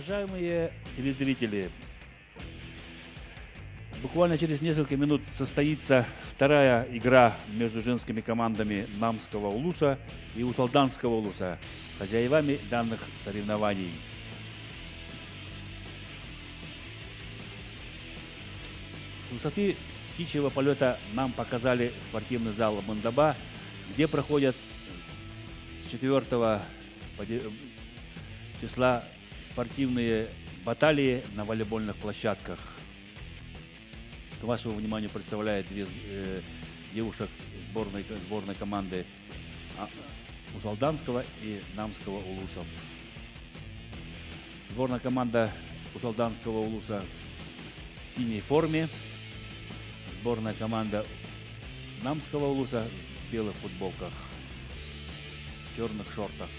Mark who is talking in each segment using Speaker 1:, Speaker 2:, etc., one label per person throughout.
Speaker 1: Уважаемые телезрители, буквально через несколько минут состоится вторая игра между женскими командами Намского Улуса и Усалданского Улуса, хозяевами данных соревнований. С высоты птичьего полета нам показали спортивный зал Мандаба, где проходят с 4 числа спортивные баталии на волейбольных площадках. К вашему вниманию представляет две девушек сборной команды Усалданского и Намского Улусов. Сборная команда Усалданского Улуса в синей форме. Сборная команда Намского Улуса в белых футболках, в черных шортах.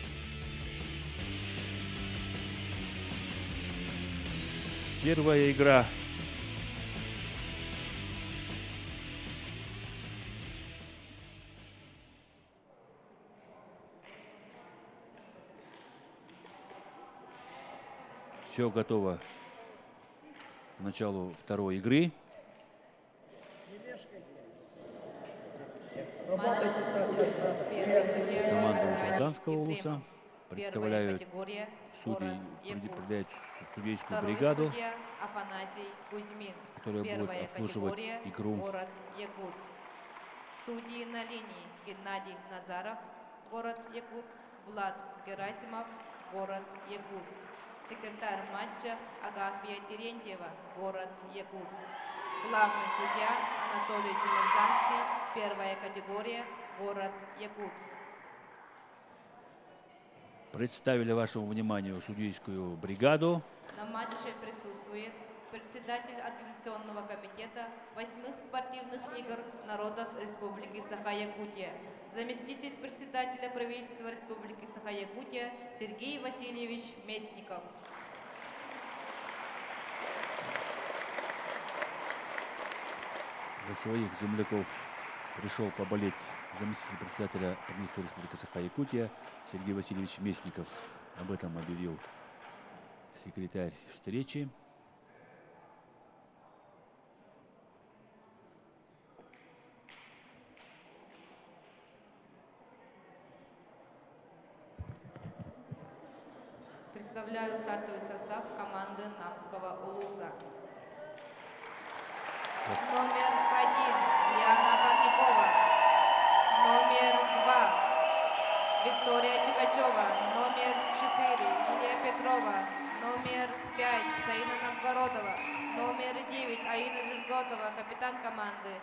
Speaker 1: Первая игра. Все готово к началу второй игры. Команда Усалданского Улуса представляют судьи, определяют судейскую бригаду, которая будет обслуживать игру.
Speaker 2: Город Якутск. Судьи на линии: Геннадий Назаров, город Якутск, Влад Герасимов, город Якутск. Секретарь матча Агафья Терентьева, город Якутск. Главный судья Анатолий Чемерганский, первая категория, город Якутск.
Speaker 1: Представили вашему вниманию судейскую бригаду.
Speaker 2: На матче присутствует председатель Организационного комитета 8-х спортивных игр народов Республики Саха-Якутия, заместитель председателя правительства Республики Саха-Якутия Сергей Васильевич Местников.
Speaker 1: За своих земляков пришел поболеть заместитель председателя правительства Республики Саха-Якутия Сергей Васильевич Местников. Об этом объявил секретарь встречи.
Speaker 2: Представляю стартовый состав команды Намского Улуса. Номер 1 Диана Парникова. Номер 2 Виктория Чикачева. Номер 4 Лилия Петрова. Номер 5 Саина Новгородова. Номер 9 Аина Жирготова, капитан команды.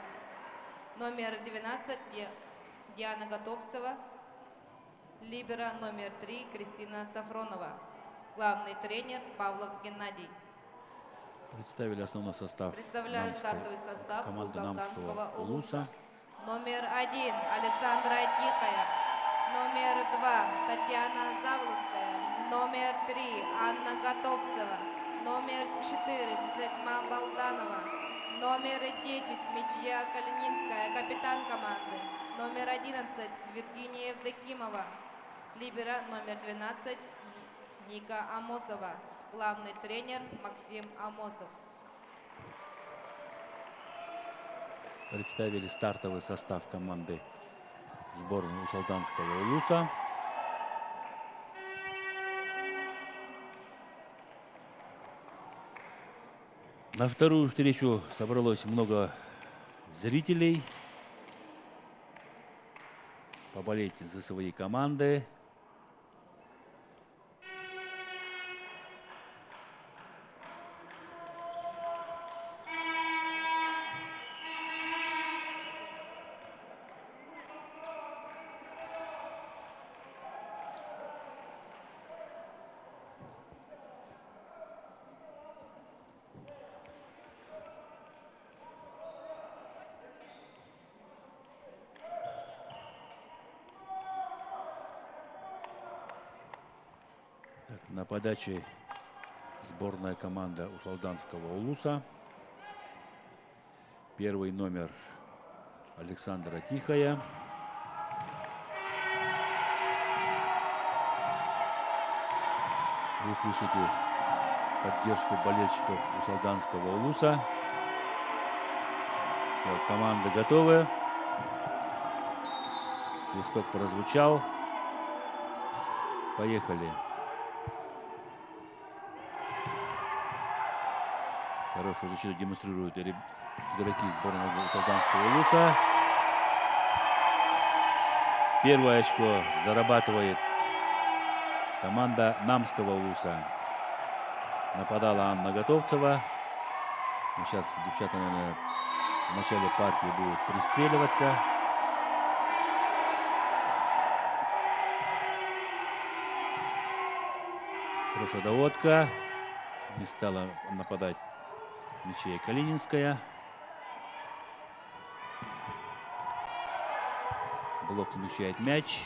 Speaker 2: Номер 12 Диана Готовцева. Либера номер 3 Кристина Сафронова. Главный тренер Павлов Геннадий.
Speaker 1: Представили основной состав.
Speaker 2: Представляю стартовый состав
Speaker 1: Усалданского Улуса.
Speaker 2: Номер 1 Александра Тихая. Номер 2 Татьяна Завловская. Номер 3 Анна Готовцева. Номер 4 Зетма Балданова. Номер 10 Мечья Калининская, капитан команды. Номер 11 Виргиния Евдокимова. Либера номер 12 Ника Амосова. Главный тренер Максим Амосов.
Speaker 1: Представили стартовый состав команды сборной Усалданского Улуса. На вторую встречу собралось много зрителей поболеть за свои команды. На подаче сборная команда Усалданского Улуса. Первый номер Александра Тихая. Вы слышите поддержку болельщиков Усалданского улуса. Все, команды готовы. Свисток прозвучал. Поехали. Хорошую защиту демонстрируют игроки сборной Усалданского улуса. Первое очко зарабатывает команда Намского улуса. Нападала Анна Готовцева. Ну, сейчас девчата, наверное, в начале партии будут пристреливаться. Хорошая доводка. Не стала нападать Мичея Калининская. Блок смещает мяч.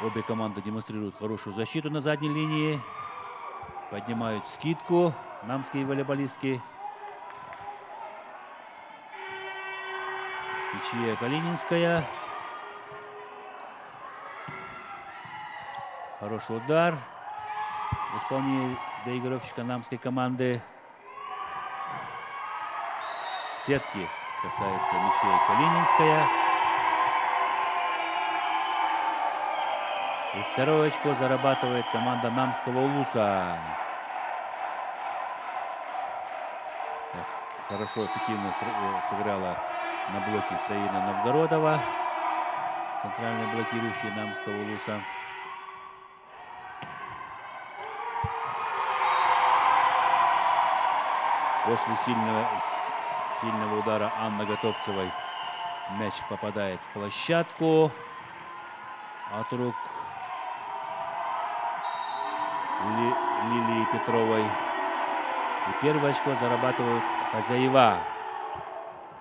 Speaker 1: Обе команды демонстрируют хорошую защиту на задней линии. Поднимают скидку намские волейболистки. Мичея Калининская. Хороший удар в исполнении доигровщика намской команды. Сетки касается Мичея Калининская. И второе очко зарабатывает команда Намского улуса. Хорошо, эффективно сыграла на блоке Саина Новгородова, центральный блокирующий Намского улуса. После сильного удара Анны Готовцевой мяч попадает в площадку от рук Лилии Петровой. И первое очко зарабатывают хозяева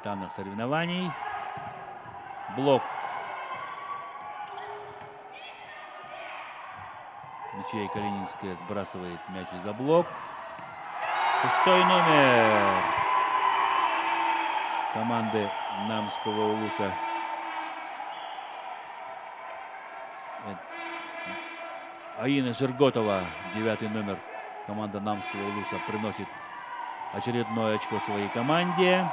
Speaker 1: данных соревнований. Блок. Мичея Калининская сбрасывает мяч за блок. 6-й номер команды Намского улуса. Аина Жирготова, 9-й номер команда Намского улуса, приносит очередное очко своей команде.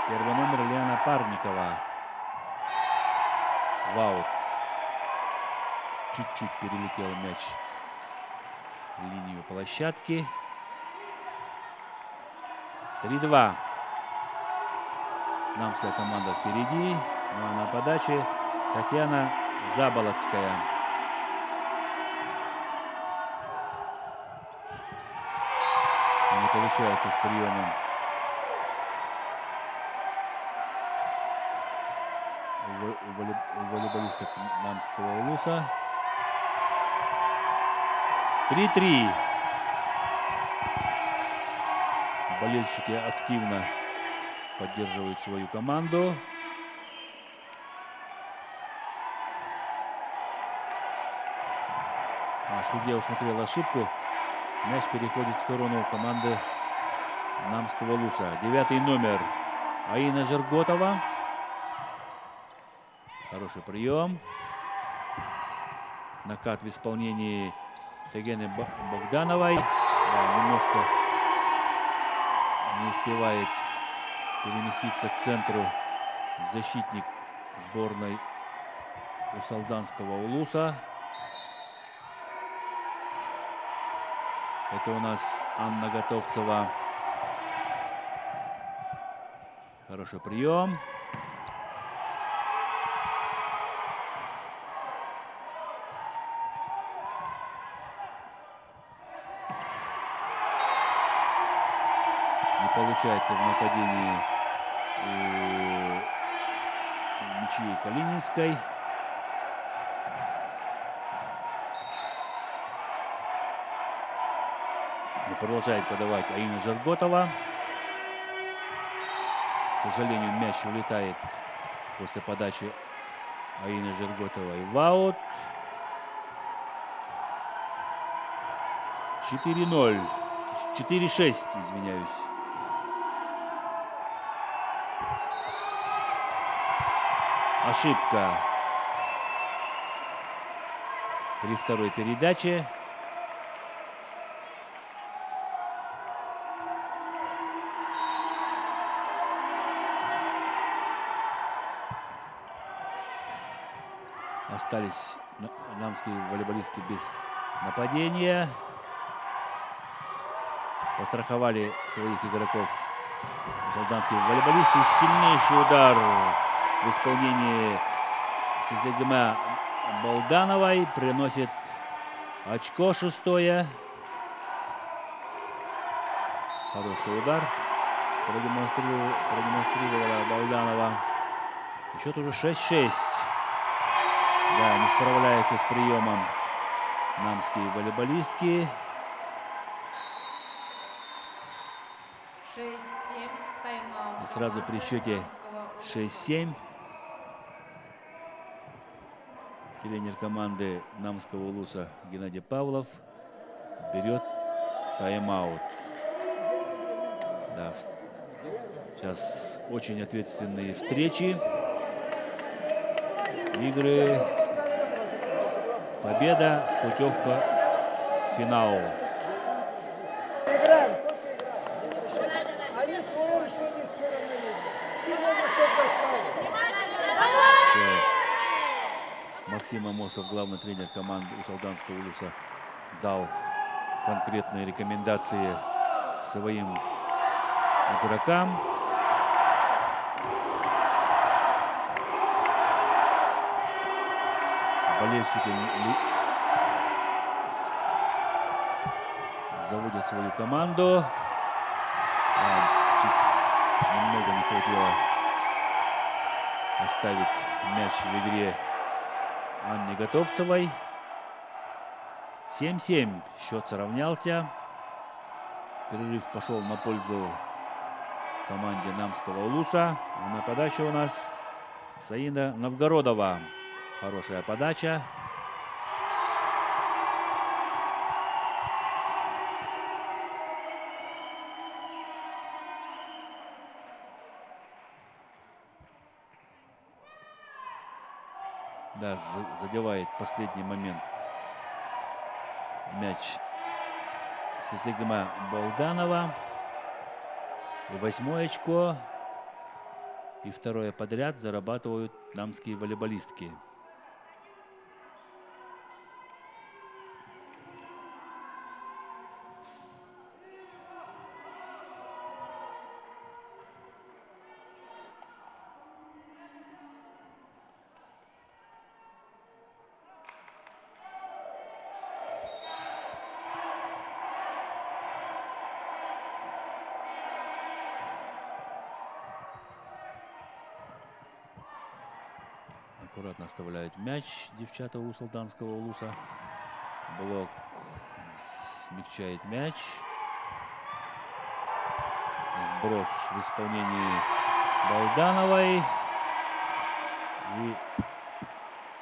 Speaker 1: Первый номер Лена Парникова. Вау. Чуть-чуть перелетел мяч в линию площадки. 3-2. Намская команда впереди. Ну а на подаче Татьяна Заболотская. Не получается с приемом у волейболисток Намского улуса. 3-3. Болельщики активно поддерживают свою команду. Судья усмотрел ошибку. Мяч переходит в сторону команды Намского улуса. 9-й номер Аина Жирготова. Хороший прием. Накат в исполнении Тегены Богдановой. Да, немножко не успевает переместиться к центру защитник сборной Усалданского улуса. Это у нас Анна Готовцева. Хороший прием. Не получается в нападении у Мичеи Калининской. Продолжает подавать Аина Жирготова. К сожалению, мяч улетает после подачи Аины Жирготовой в аут. 4-0. 4-6, извиняюсь. Ошибка при второй передаче. Остались намские волейболисты без нападения. Постраховали своих игроков солданские волейболисты. Сильнейший удар в исполнении Сезегме Болдановой приносит очко 6-е. Хороший удар продемонстрировала Болданова. Счет уже 6-6. Да, не справляются с приемом намские волейболистки.
Speaker 2: 6-7. Тайм-аут.
Speaker 1: И сразу при счете 6-7 тренер команды Намского Улуса Геннадий Павлов берет тайм-аут. Да, сейчас очень ответственные встречи, игры, победа, путевка в финал.
Speaker 3: Они свое решение все равно есть. Ты можешь только ставить.
Speaker 1: Максим Амосов, главный тренер команды Усалданского Улуса, дал конкретные рекомендации своим игрокам. Болельщики заводят свою команду. Немного не хватило оставить мяч в игре Анне Готовцевой. 7-7. Счет сравнялся. Перерыв пошел на пользу команде Намского Улуса. А на подаче у нас Саида Новгородова. Хорошая подача. Да, задевает в последний момент мяч Сезегме Болданова. И 8-е очко. И второе подряд зарабатывают намские волейболистки. Аккуратно оставляют мяч девчата у Солданского Улуса. Блок смягчает мяч. Сброс в исполнении Болдановой. И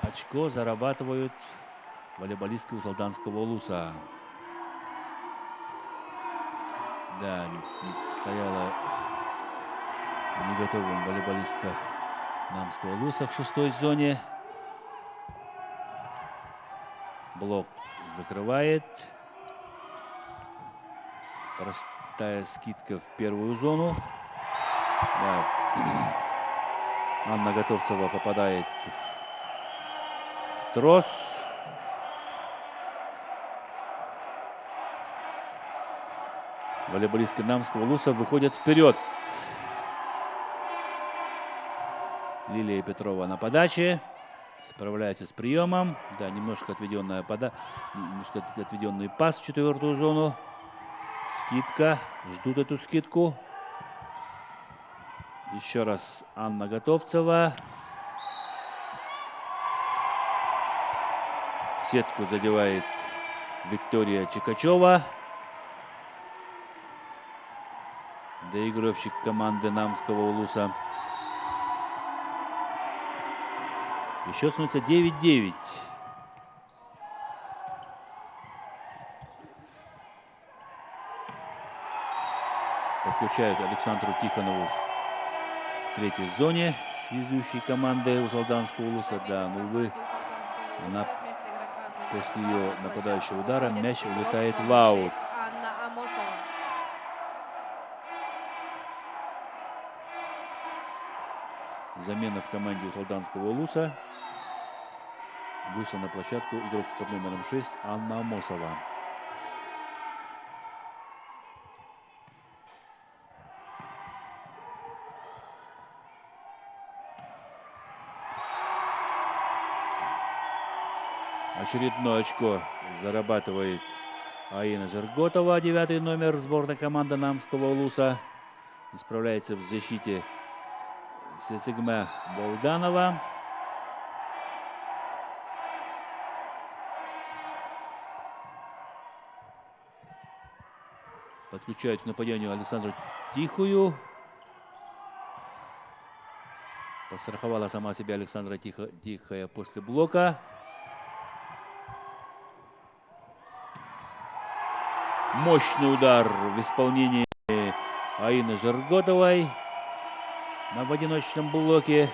Speaker 1: очко зарабатывают волейболистки у Солданского Улуса. Да, стояла неготовым волейболистка Намского Улуса в 6-й зоне. Блок закрывает. Простая скидка в первую зону. Да. Анна Готовцева попадает в трос. Волейболистки Намского Улуса выходят вперед. Лилия Петрова на подаче. Справляется с приемом. Да, немножко отведенный пас в 4-ю зону. Скидка. Ждут эту скидку. Еще раз Анна Готовцева. Сетку задевает Виктория Чикачева. Доигровщик команды Намского Улуса. И счет становится 9-9. Подключают Александру Тихонову в 3-й зоне. связующей команды Усалданского улуса. Да, но, увы, она после ее нападающего удара мяч улетает в аут.
Speaker 2: Анна Амосова.
Speaker 1: Замена в команде Усалданского улуса. Вышла на площадку игрок под номером 6 Анна Амосова. Очередное очко зарабатывает Аина Жерготова, 9-й номер сборной команды Намского улуса. Исправляется в защите Сесигме Болданова. Подключают к нападению Александру Тихую. Подстраховала сама себя Александра Тихая после блока. Мощный удар в исполнении Аины Жерготовой. В одиночном блоке.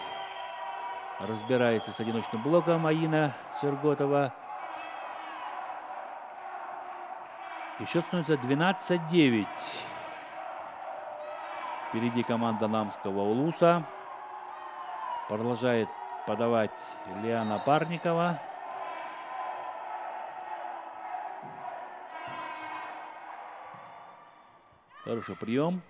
Speaker 1: Разбирается с одиночным блоком Аина Жерготова. И счет становится 12-9. Впереди команда Намского улуса. Продолжает подавать Лиана Парникова. Хороший прием.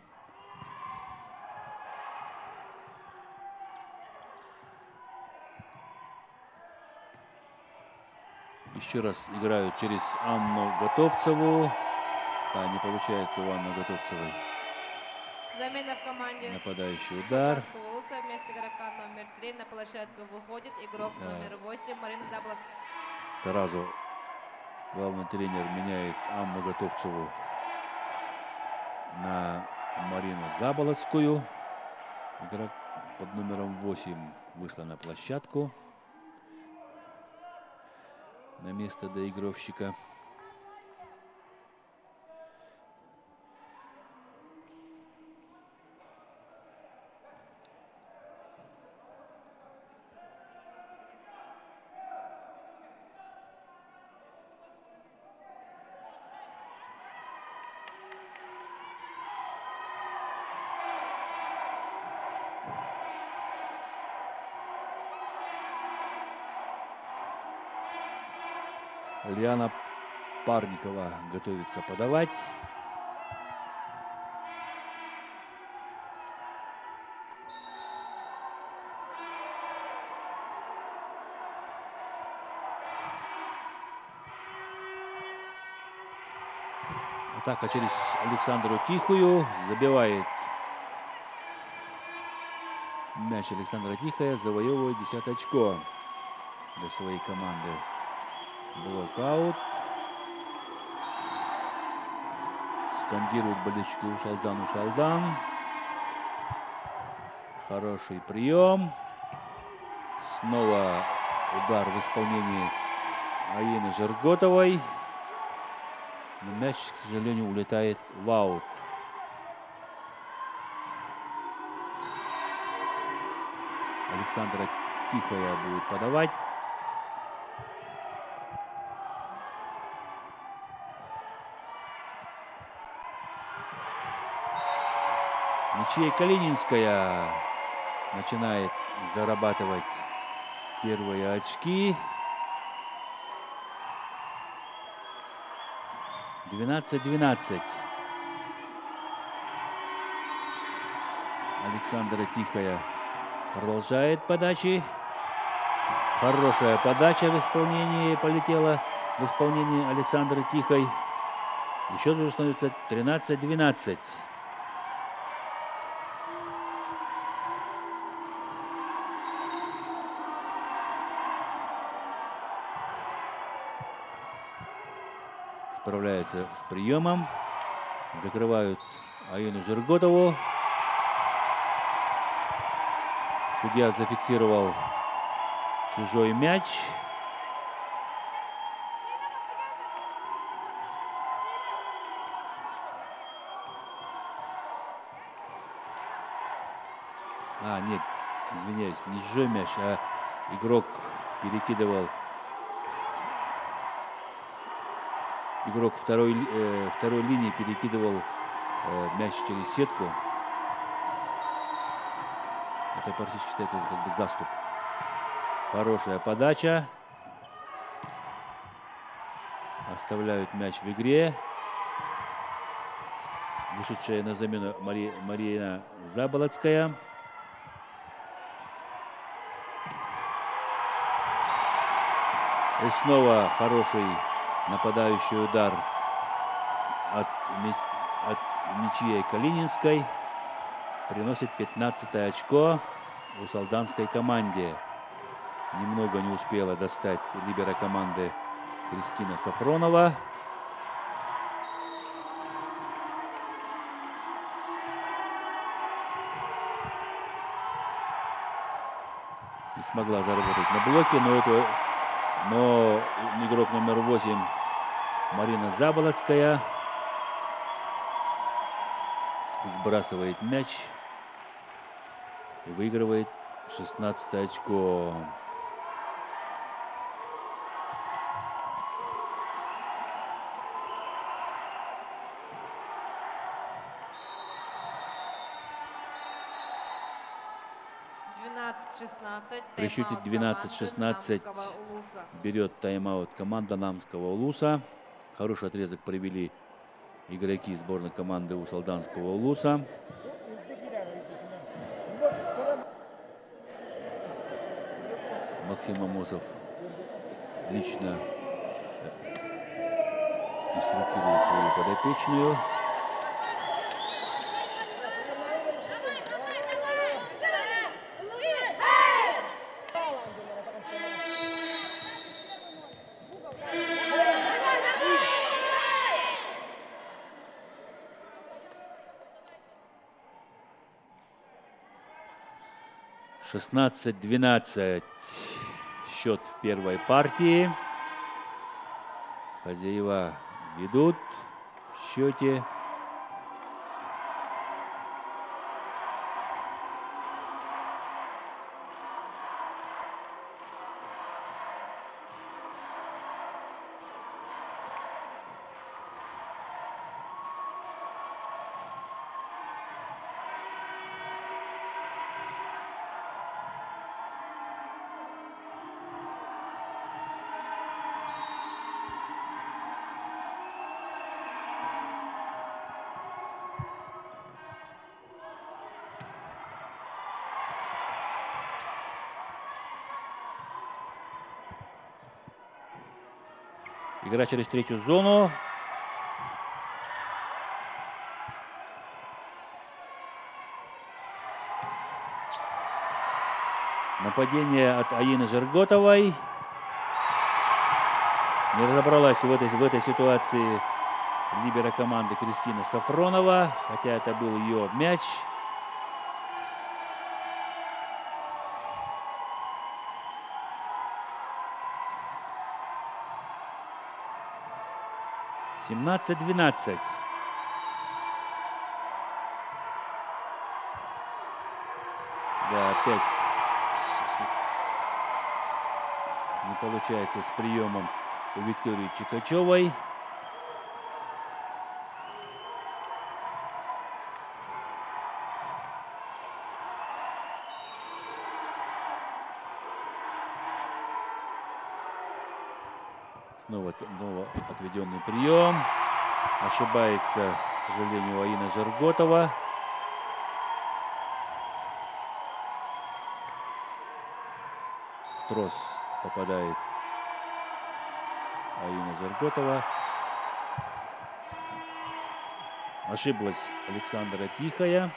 Speaker 1: Еще раз играют через Анну Готовцеву. Да, не получается у Анны Готовцевой.
Speaker 2: Замена в команде
Speaker 1: Нападающий удар.
Speaker 2: Усалданского улуса. Вместо игрока номер 3 на площадку выходит игрок номер 8 Марина Заблоцкая.
Speaker 1: Сразу главный тренер меняет Анну Готовцеву на Марину Заболоцкую. Игрок под номером 8 вышла на площадку на место доигровщика. Лиана Парникова готовится подавать. Атака через Александру Тихую. Забивает мяч Александра Тихая. Завоевывает 10 очко для своей команды. Блокаут. Скандируют болельщики Усалдан, Усалдан. Хороший прием. Снова удар в исполнении Аины Жерготовой. Но мяч, к сожалению, улетает в аут. Александра Тихая будет подавать. Ничья Калининская начинает зарабатывать первые очки. 12-12. Александра Тихая продолжает подачи. Хорошая подача в исполнении полетела в исполнении Александры Тихой. Еще уже становится 13-12. Справляются с приемом. Закрывают Аину Жерготову. Судья зафиксировал чужой мяч. Нет, извиняюсь, не чужой мяч, а игрок перекидывал, игрок второй линии перекидывал мяч через сетку. Это практически считается как бы заступ. Хорошая подача. Оставляют мяч в игре. Вышедшая на замену Марина Заболоцкая. И снова хороший нападающий удар от Мичии Калининской. Приносит 15-е очко у солданской команде. Немного не успела достать либера команды Кристина Сафронова. Не смогла заработать на блоке, но игрок номер 8 Марина Заболоцкая сбрасывает мяч и выигрывает 16 очко. При счете 12-16 берет тайм-аут команда Намского Улуса. Хороший отрезок провели игроки сборной команды у Солданского Улуса. Максим Амосов лично инструктирует свою подопечную. (16-12) счет в первой партии. Хозяева ведут в счете. Игра через третью зону. Нападение от Аины Жерготовой. Не разобралась в этой ситуации либера команды Кристина Сафронова, хотя это был ее мяч. (17-12). Да, опять не получается с приемом у Виктории Чикачевой. Снова отведенный прием. Ошибается, к сожалению, Аина Жерготова. В трос попадает Аина Жерготова. Ошиблась Александра Тихая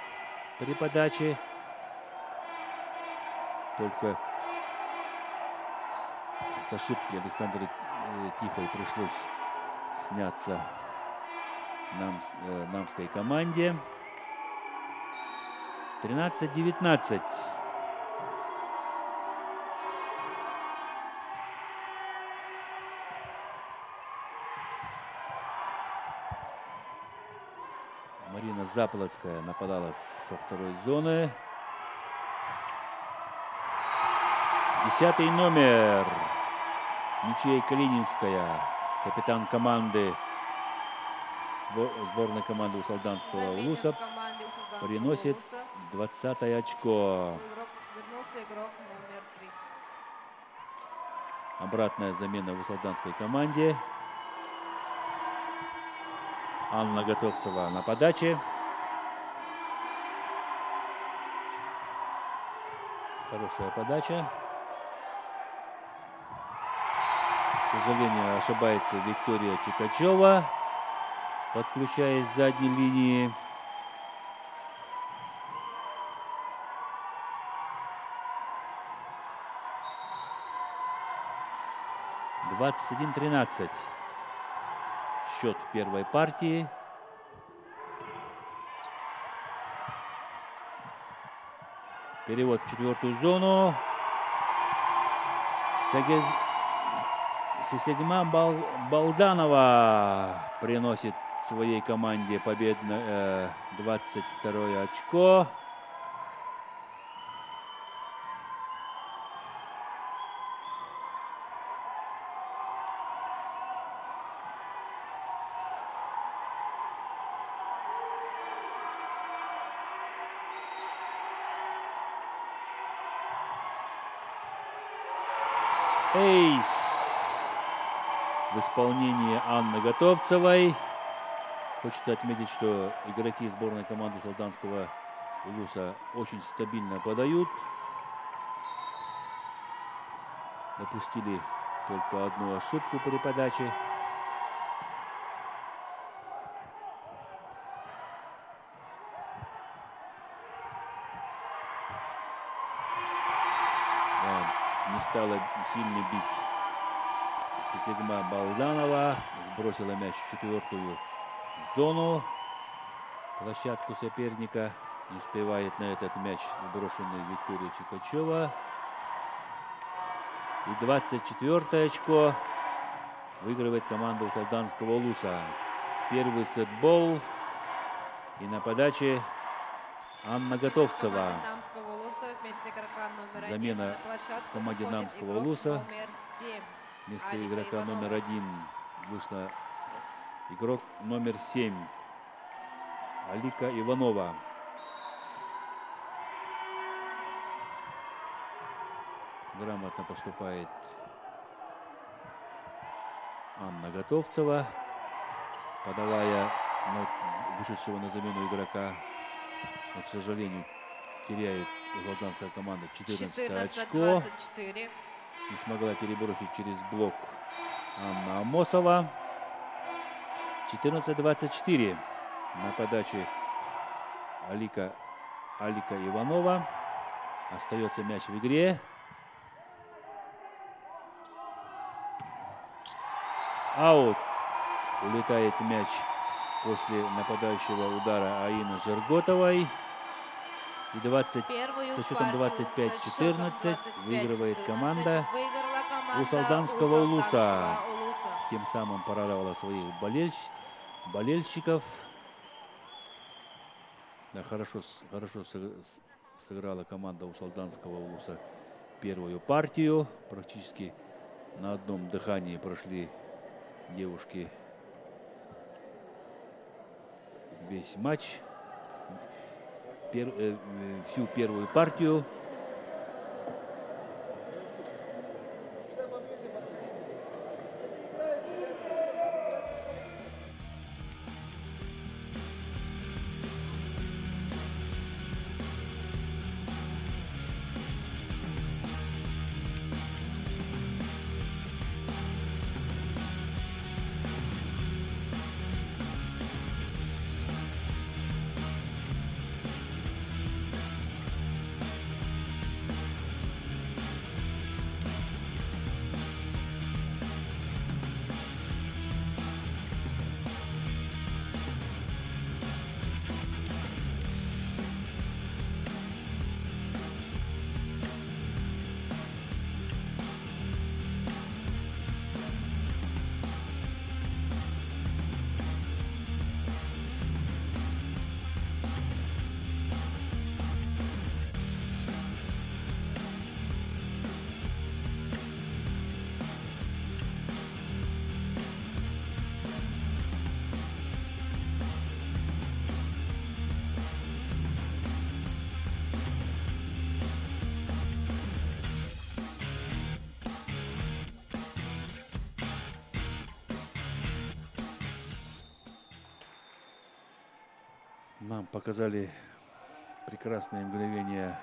Speaker 1: при подаче. Только с ошибки Александры Тихой пришлось сняться намской команде. 13-19. Марина Заполоцкая нападала со второй зоны. 10-й номер. Мичей Калининская. Капитан команды сборной команды Усалданского
Speaker 2: Заменен
Speaker 1: Улуса
Speaker 2: в команде Усалданского
Speaker 1: приносит
Speaker 2: Улуса.
Speaker 1: 20 очко.
Speaker 2: Вернулся игрок номер 3.
Speaker 1: Обратная замена в усалданской команде. Анна Готовцева на подаче. Хорошая подача. К сожалению, ошибается Виктория Чикачева, подключаясь с задней линии. — 21-13. Счет в первой партии. Перевод в четвертую зону. Сисегма Балданова приносит своей команде победное 22 очко. Эйс в исполнении Анны Готовцевой. Хочется отметить, что игроки сборной команды Усалданского Улуса очень стабильно подают. Допустили только одну ошибку при подаче. Не стала сильно бить Сисегма Балданова. Сбросила мяч в четвертую зону. Площадку соперника. Не успевает на этот мяч сброшенный Виктория Чикачева. И 24 очко выигрывает команда Усалданского Улуса. Первый сетбол. И на подаче Анна Готовцева. Замена в команде Намского Улуса. Вместо игрока номер 1 вышла игрок номер 7 Алика Иванова. Грамотно поступает Анна Готовцева, подавая вышедшего на замену игрока. Но, к сожалению, теряет усалданская команда 14 очко.
Speaker 2: 24.
Speaker 1: Не смогла перебросить через блок Анна Амосова. 14-24. На подаче Алика Иванова. Остается мяч в игре. Аут. Улетает мяч после нападающего удара Аины Жерготовой. И со счетом 25-14 выигрывает команда Усалданского Улуса. Тем самым порадовала своих болельщиков. Да, хорошо сыграла команда Усалданского Улуса первую партию. Практически на одном дыхании прошли девушки весь матч. Всю первую партию. нам показали прекрасные мгновения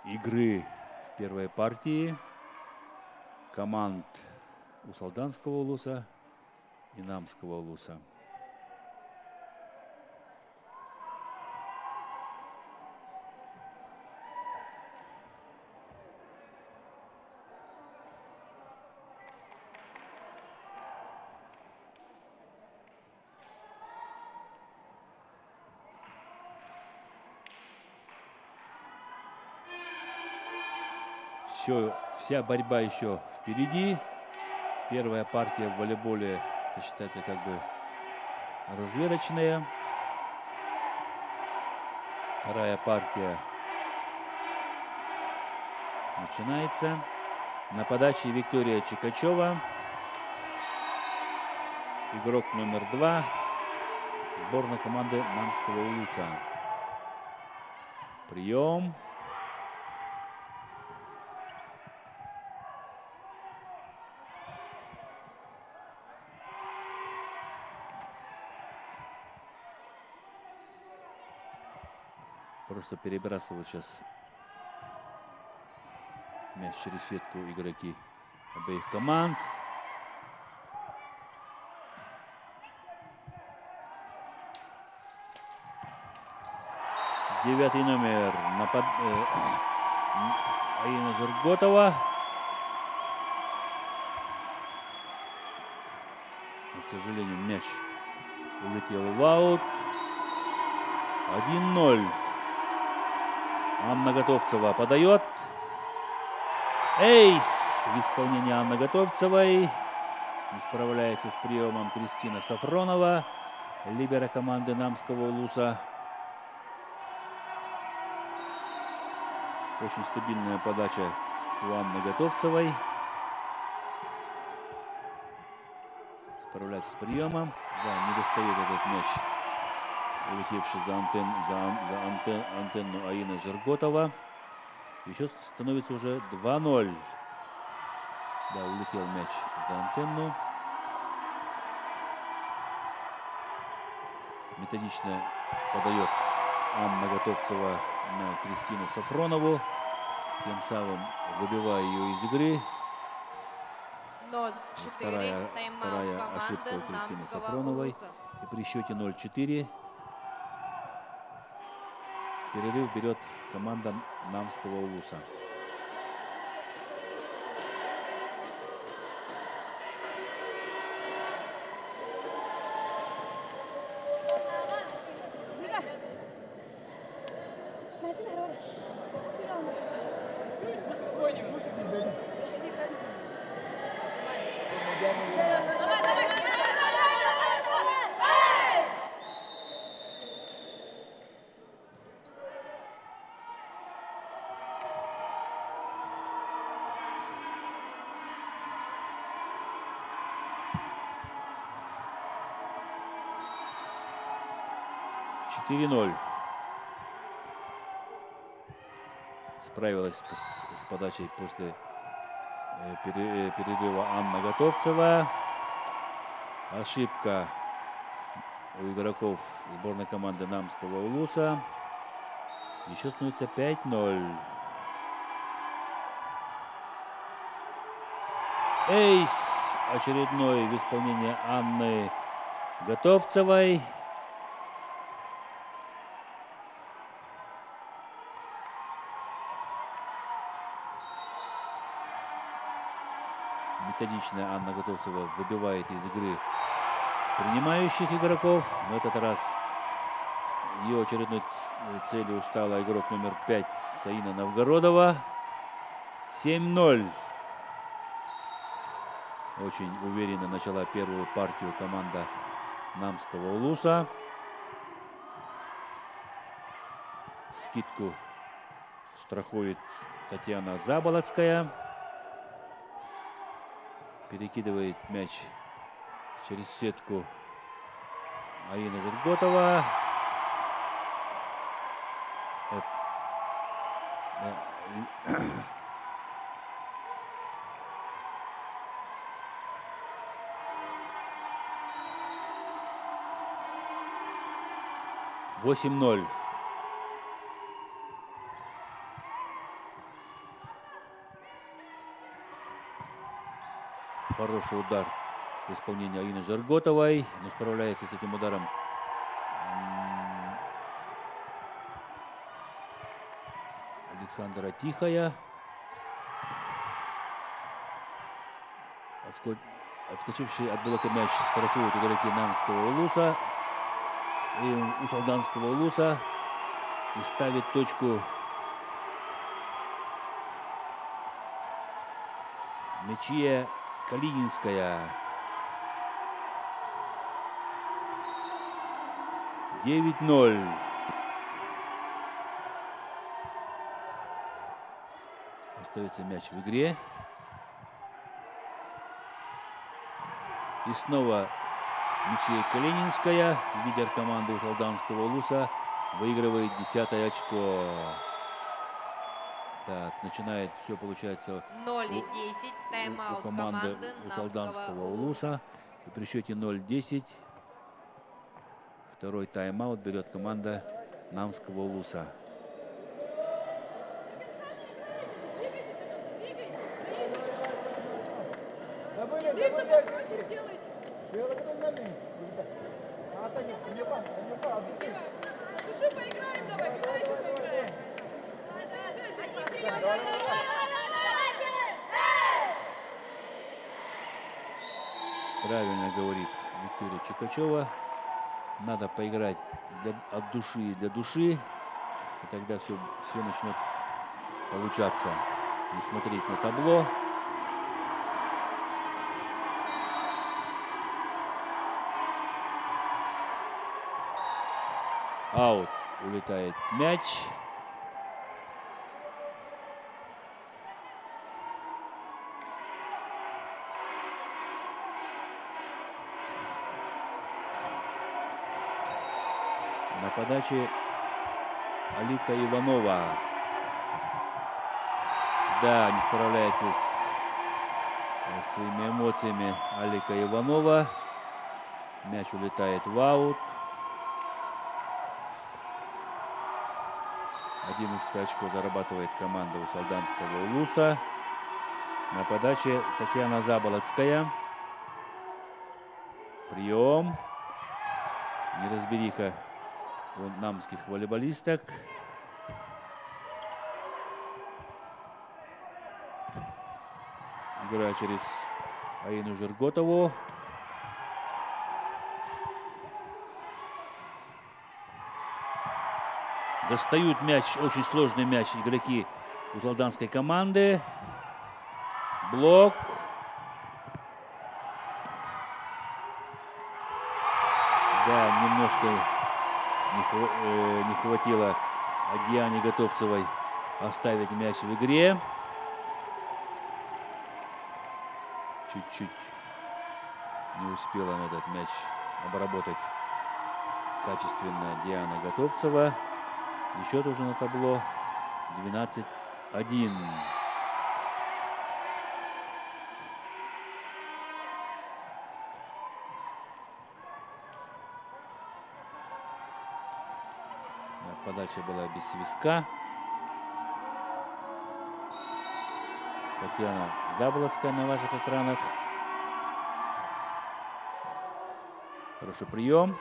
Speaker 1: игры в первой партии команд Усалданского улуса и Намского улуса. Вся борьба еще впереди. Первая партия в волейболе, это считается как бы разведочная. Вторая партия начинается. На подаче Виктория Чикачева. Игрок номер 2. Сборная команды Намского улуса. Прием. Просто перебрасывают сейчас мяч через сетку игроки обеих команд. Девятый номер Аина Жирготова. К сожалению, мяч улетел в аут. 1-0. Анна Готовцева подает. Эйс в исполнении Анны Готовцевой. Не справляется с приемом Кристина Сафронова, либеро команды Намского улуса. Очень стабильная подача у Анны Готовцевой. Справляется с приемом. Да, не достает этот мяч, улетевший за антенну Аина Жирготова. Еще становится уже 2-0. Да, улетел мяч за антенну. Методично подает Анна Готовцева на Кристину Сафронову, тем самым выбивая ее из игры.
Speaker 2: 0-4.
Speaker 1: Вторая ошибка у Кристины Сафроновой. И при счете 0-4 перерыв берет команда Намского улуса. Справилась с подачей после перерыва Анна Готовцева. Ошибка у игроков сборной команды Намского улуса. Еще становится 5-0. Эйс очередной в исполнении Анны Готовцевой. Методично Анна Готовцева выбивает из игры принимающих игроков. В этот раз ее очередной целью стала игрок номер 5 Саина Новгородова. 7-0. Очень уверенно начала первую партию команда Намского улуса. Скидку страхует Татьяна Заболоцкая. Перекидывает мяч через сетку Аина Жирготова. 8-0. Хороший удар в исполнении Аины Жарготовой, но справляется с этим ударом Александра Тихая. Отскочивший от блока мяч страхуют игроки Намского Улуса и Усалданского Улуса и ставит точку Мячия Калининская. 9-0. Остается мяч в игре. И снова Мячия Калининская, лидер команды Усалданского Улуса, выигрывает 10-е очко. Так, начинает все, получается,
Speaker 2: 0-10.
Speaker 1: у
Speaker 2: Тайм-аут
Speaker 1: команды
Speaker 2: команды
Speaker 1: Усалданского
Speaker 2: Намского Улуса.
Speaker 1: Улуса. И при счете 0-10 второй тайм-аут берет команда Намского Улуса.
Speaker 3: Забыли, забыли. Сделай потом на меня. А то не пан, от души.
Speaker 4: Души поиграем, давай, дальше поиграем.
Speaker 1: Правильно говорит Виктория Чикачева. Надо поиграть от души и для души. И тогда все начнет получаться. Не смотреть на табло. Аут. Улетает мяч. На подаче Алика Иванова. Да, не справляется с своими эмоциями Алика Иванова. Мяч улетает в аут. 11 очко зарабатывает команда Усалданского Улуса. На подаче Татьяна Заболоцкая. Прием. Неразбериха у намских волейболисток. Игра через Аину Жирготову. Достают мяч, очень сложный мяч игроки усалданской команды. Блок. Да, немножко не хватило от Дианы Готовцевой оставить мяч в игре. Чуть-чуть не успела на этот мяч обработать качественно Диана Готовцева. И счет уже на табло 12-1. Подача была без свистка. Татьяна Заболоцкая на ваших экранах. Хороший прием.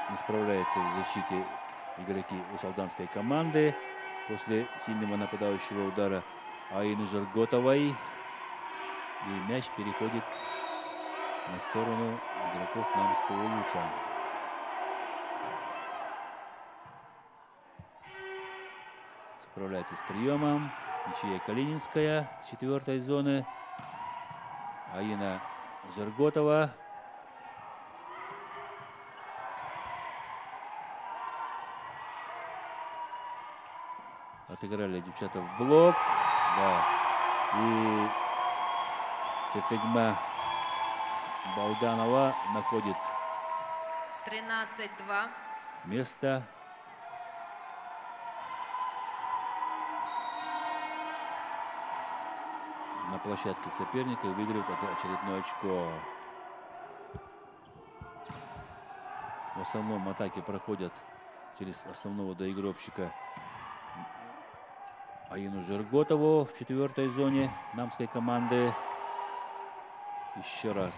Speaker 1: Не справляется в защите игроки усалданской команды. После сильного нападающего удара Аины Жирготовой. И мяч переходит на сторону игроков Намского Улуса. Справляется с приемом. Мячия Калининская с 4-й зоны. Аина Жирготова. Отыграли девчата в блок. Да. И Сефигма Балданова находит
Speaker 2: 13-2.
Speaker 1: место. На площадке соперника и выигрывает очередное очко. В основном атаки проходят через основного доигровщика Аину Жерготову в 4-й зоне намской команды. Еще раз.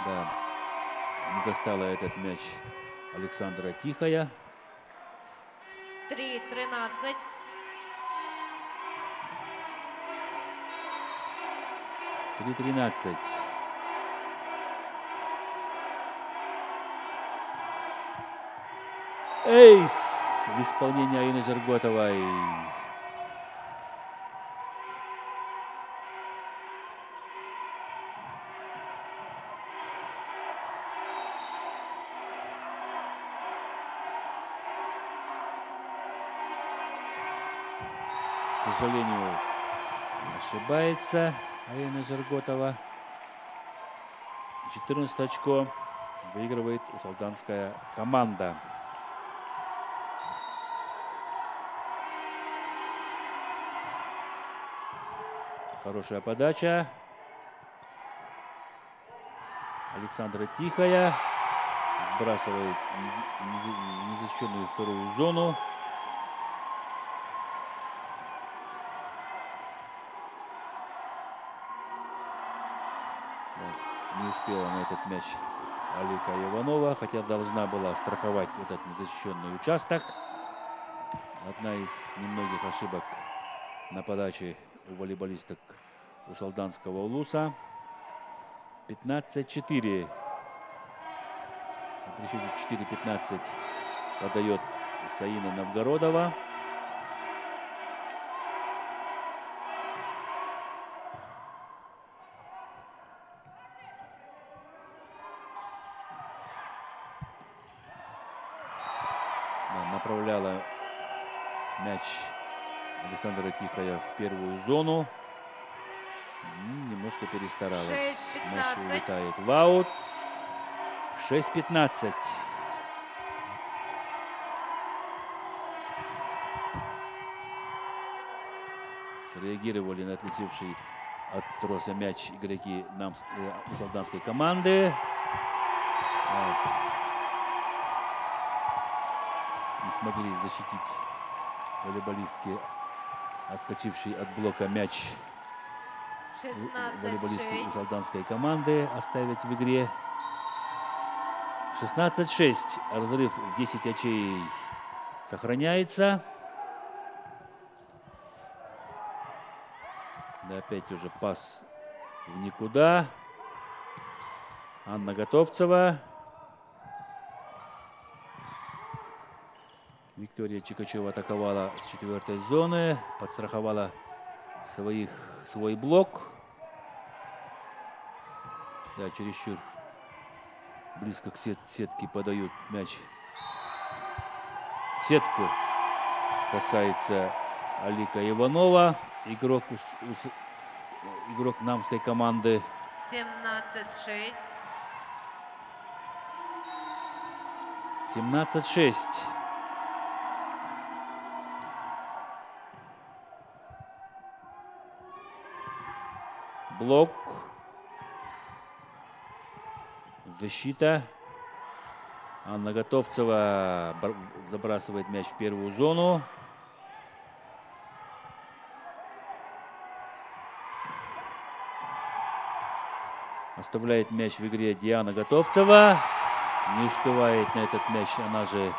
Speaker 1: Да, не достала этот мяч Александра Тихая.
Speaker 2: 3-13.
Speaker 1: Три 13. Эйс в исполнении Аины Жерготовой. К сожалению, ошибается Аина Жерготова. 14 очко выигрывает усолданская команда. Хорошая подача. Александра Тихая сбрасывает незащищенную вторую зону. Не успела на этот мяч Алика Иванова, хотя должна была страховать этот незащищенный участок. Одна из немногих ошибок на подаче у волейболисток усолданского Улуса. 15-4. При счете 4-15 подает Саина Новгородова. Направляла мяч Александра Тихая в первую зону. Немножко перестаралась.
Speaker 2: 6-15.
Speaker 1: Мяч улетает в аут. 6-15. Среагировали на отлетевший от троса мяч игроки усолданской команды. Не смогли защитить волейболистки, отскочивший от блока мяч волейболистки
Speaker 2: 16-6.
Speaker 1: усолданской команды оставить в игре. 16-6. Разрыв в 10 очей сохраняется. Да, опять уже пас в никуда. Анна Готовцева. Виктория Чикачева атаковала с 4-й зоны, подстраховала свой блок. Да, чересчур близко к сетке подают мяч. Сетку касается Алика Иванова, игрок намской команды.
Speaker 2: 17-6.
Speaker 1: 17-6. Блок. Защита. Анна Готовцева забрасывает мяч в первую зону. Оставляет мяч в игре Диана Готовцева. Не успевает на этот мяч она же.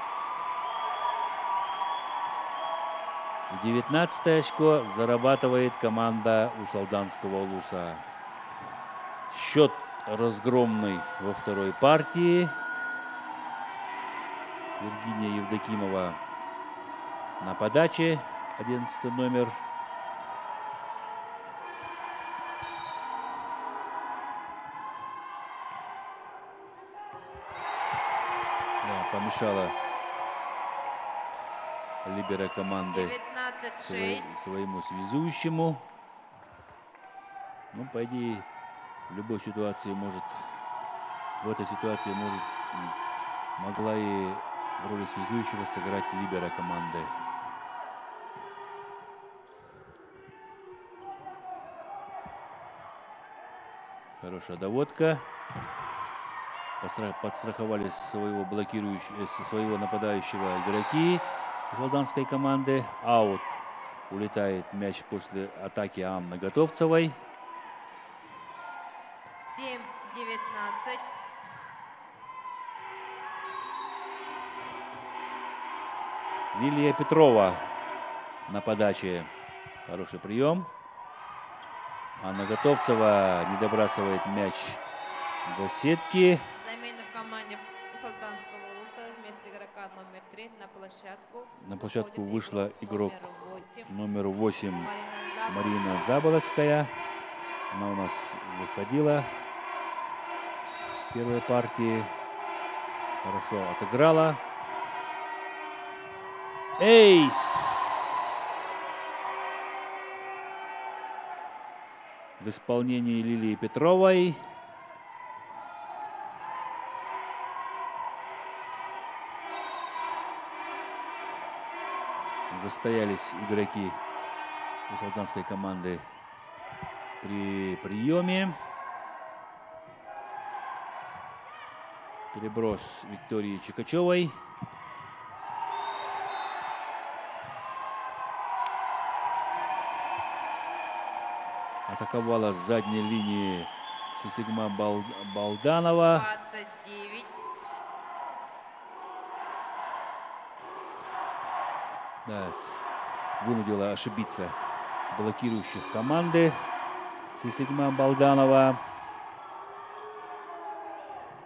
Speaker 1: 19 очко зарабатывает команда усолданского Улуса. Счет разгромный во второй партии. Виргиния Евдокимова на подаче. 11 номер. Да, помешала либеро команды
Speaker 2: 19-6.
Speaker 1: своему связующему. Ну, по идее, в любой ситуации в этой ситуации могла и в роли связующего сыграть либеро команды. Хорошая доводка. Подстраховали своего нападающего игроки солданской команды. Аут. Улетает мяч после атаки Анны Готовцевой.
Speaker 2: 7-19.
Speaker 1: Лилия Петрова на подаче. Хороший прием. Анна Готовцева не добрасывает мяч до сетки.
Speaker 2: Замена в команде Салтанского Улуса. Вместо игрока номер 3 на площадку.
Speaker 1: На площадку
Speaker 2: выходит
Speaker 1: вышла игрок
Speaker 2: номер 8.
Speaker 1: номер 8
Speaker 2: Марина
Speaker 1: Марина Заболоцкая. Она у нас выходила в первой партии. Хорошо отыграла. Эйс! В исполнении Лилии Петровой. Застоялись игроки у салтанской команды при приеме. Переброс Виктории Чикачевой. Атаковала с задней линии Сисигма Балданова.
Speaker 2: 29.
Speaker 1: Да, вынудила ошибиться блокирующих команды Сисигма Балданова.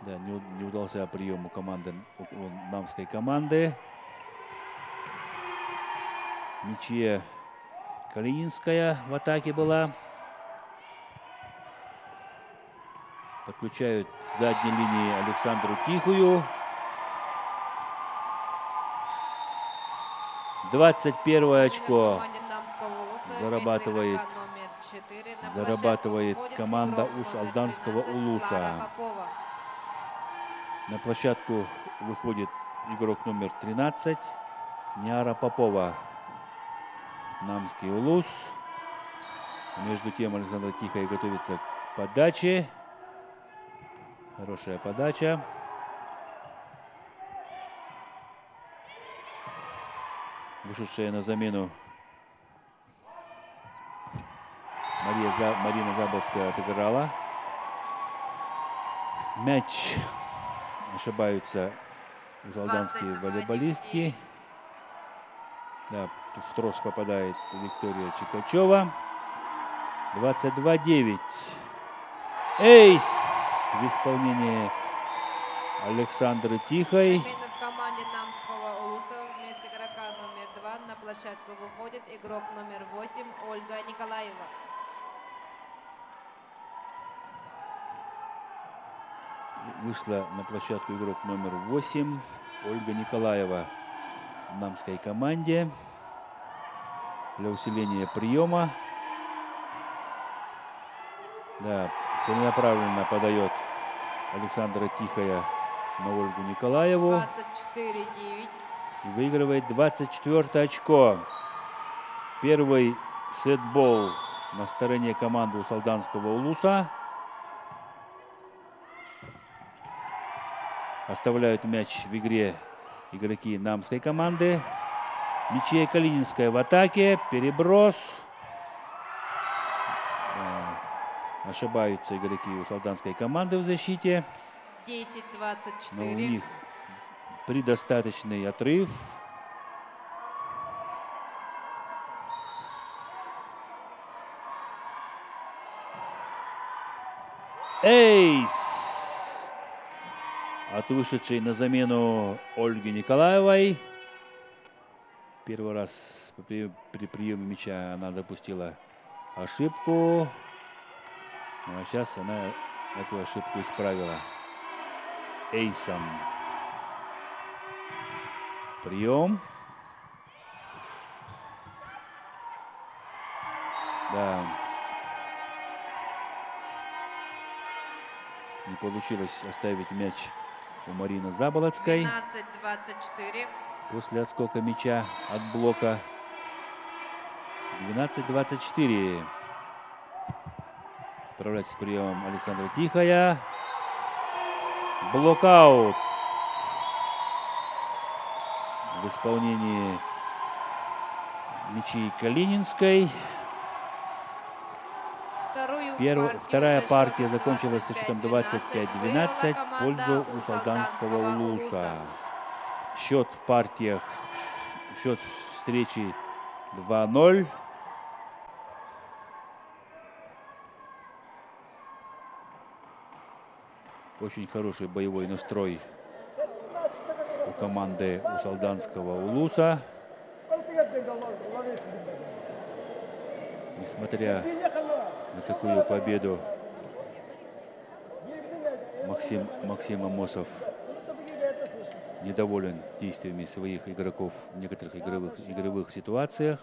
Speaker 1: Да, не удался прием у команды, у намской команды. Ничья Калининская в атаке была. Подключают с задней линии Александру Тихую. 21 очко зарабатывает команда Алданского Улуса. На площадку выходит игрок номер 13 Няра Попова. Намский Улус. Между тем Александра Тихая готовится к подаче. Хорошая подача. Вышедшая на замену Марина Заболоцкая отыграла. Мяч. Ошибаются солданские волейболистки. Да, в трос попадает Виктория Чикачева. 22-9. Эйс в исполнении Александры Тихой.
Speaker 2: Замена в команде Намского Улуса. Вместо игрока номер 2 на площадку выходит игрок номер 8 Ольга Николаева.
Speaker 1: Вышла на площадку игрок номер 8 Ольга Николаева в намской команде для усиления приема. Да, целенаправленно подает Александра Тихая на Ольгу Николаеву.
Speaker 2: 24-9.
Speaker 1: И выигрывает 24 очко. Первый сетбол на стороне команды Салданского Улуса. Оставляют мяч в игре игроки намской команды. Ничья Калининская в атаке. Переброс. Ошибаются игроки у салданской команды в защите.
Speaker 2: 10-24.
Speaker 1: Но у них предостаточный отрыв. Эйс! От вышедшей на замену Ольги Николаевой. Первый раз при приеме мяча она допустила ошибку. Ну, а сейчас она эту ошибку исправила. Эйсом. Прием. Да. Не получилось оставить мяч у Марины Заболоцкой.
Speaker 2: 12-24.
Speaker 1: После отскока мяча от блока. 12-24. Справляется с приемом Александра Тихая. Блокаут в исполнении мячей Калининской. Вторая партия закончилась со счетом 25-12 в пользу Усалданского Улуса. Счет в партиях, счет встречи 2-0. Очень хороший боевой настрой у команды Усалданского Улуса. Несмотря на такую победу, Максим Амосов недоволен действиями своих игроков в некоторых игровых ситуациях.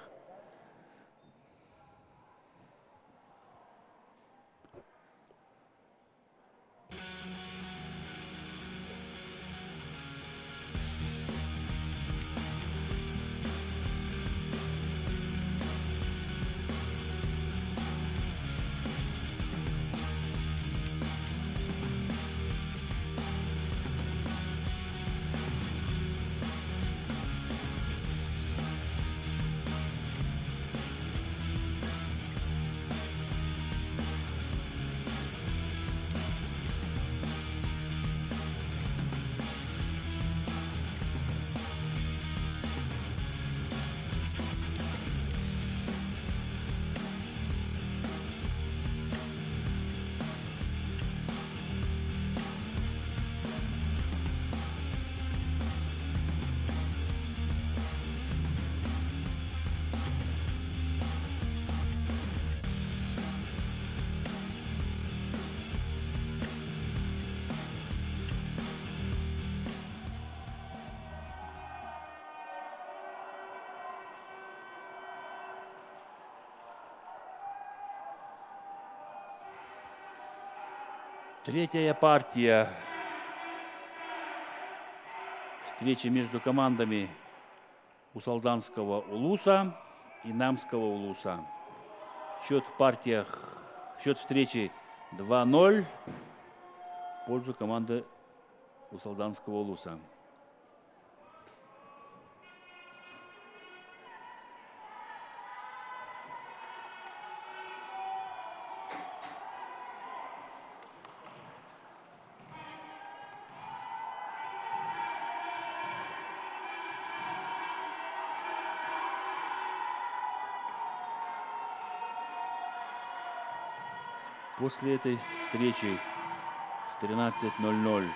Speaker 1: Третья партия встречи между командами Усалданского Улуса и Намского Улуса. Счет в партиях, счет встречи 2-0 в пользу команды Усалданского Улуса. После этой встречи в 13:00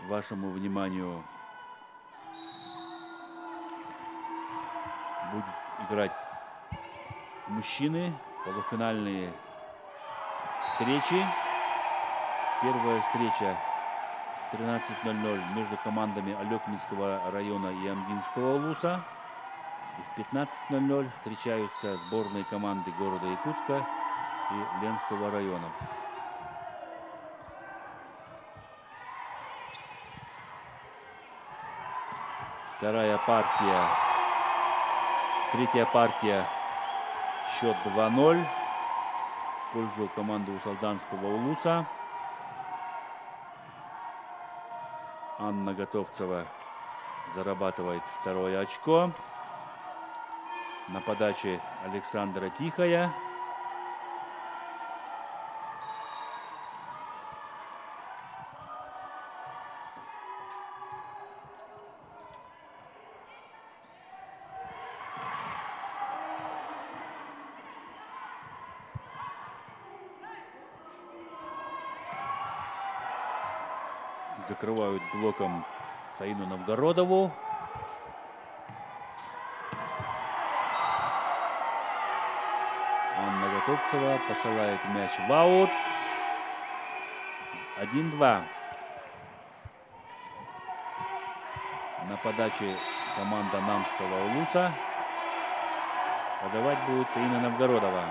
Speaker 1: вашему вниманию будут играть мужчины, полуфинальные встречи. Первая встреча в 13:00 между командами Алекминского района и Амгинского Улуса. И в 15:00 встречаются сборные команды города Якутска и Ленского районов. Вторая партия, третья партия, счет 2-0 в пользу команды Усалданского Улуса. Анна Готовцева зарабатывает второе очко. На подаче Александра Тихая. Закрывают блоком Саину Новгородову. Анна Готовцева посылает мяч в аут. 1-2. На подаче команда Намского Улуса. Подавать будет Саина Новгородова.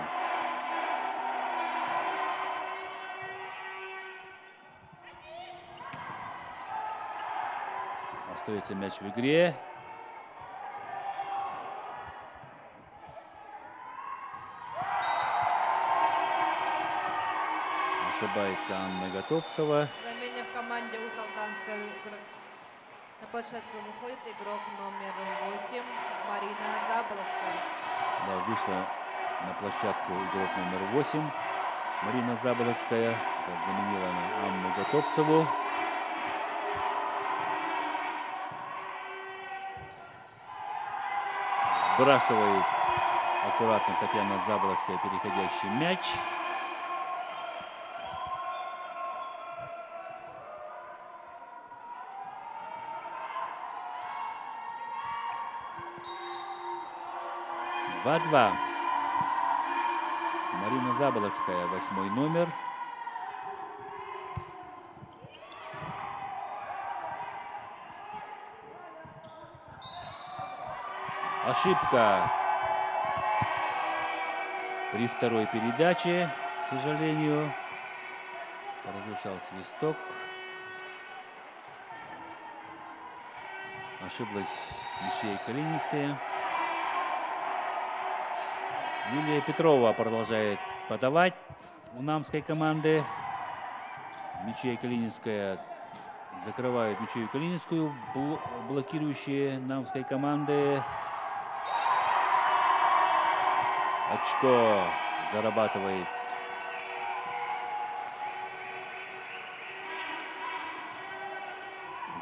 Speaker 1: Остается мяч в игре. ошибается Анна Готовцева.
Speaker 2: Замена в команде у Солданской. На площадку выходит игрок номер 8 Марина Заболоцкая.
Speaker 1: Да, вышла на площадку игрок номер 8 Марина Заболоцкая. Заменила она Анну Готовцеву. Сбрасывает аккуратно Татьяна Заболоцкая переходящий мяч. Два-два. Марина Заболоцкая, 8 номер. Ошибка при второй передаче, к сожалению. Прозвучал свисток. Ошиблась Мичей Калининская. Лилия Петрова продолжает подавать у намской команды. Мичей Калининская закрывает Мичею Калининскую, блокирующие намской команды. Очко зарабатывает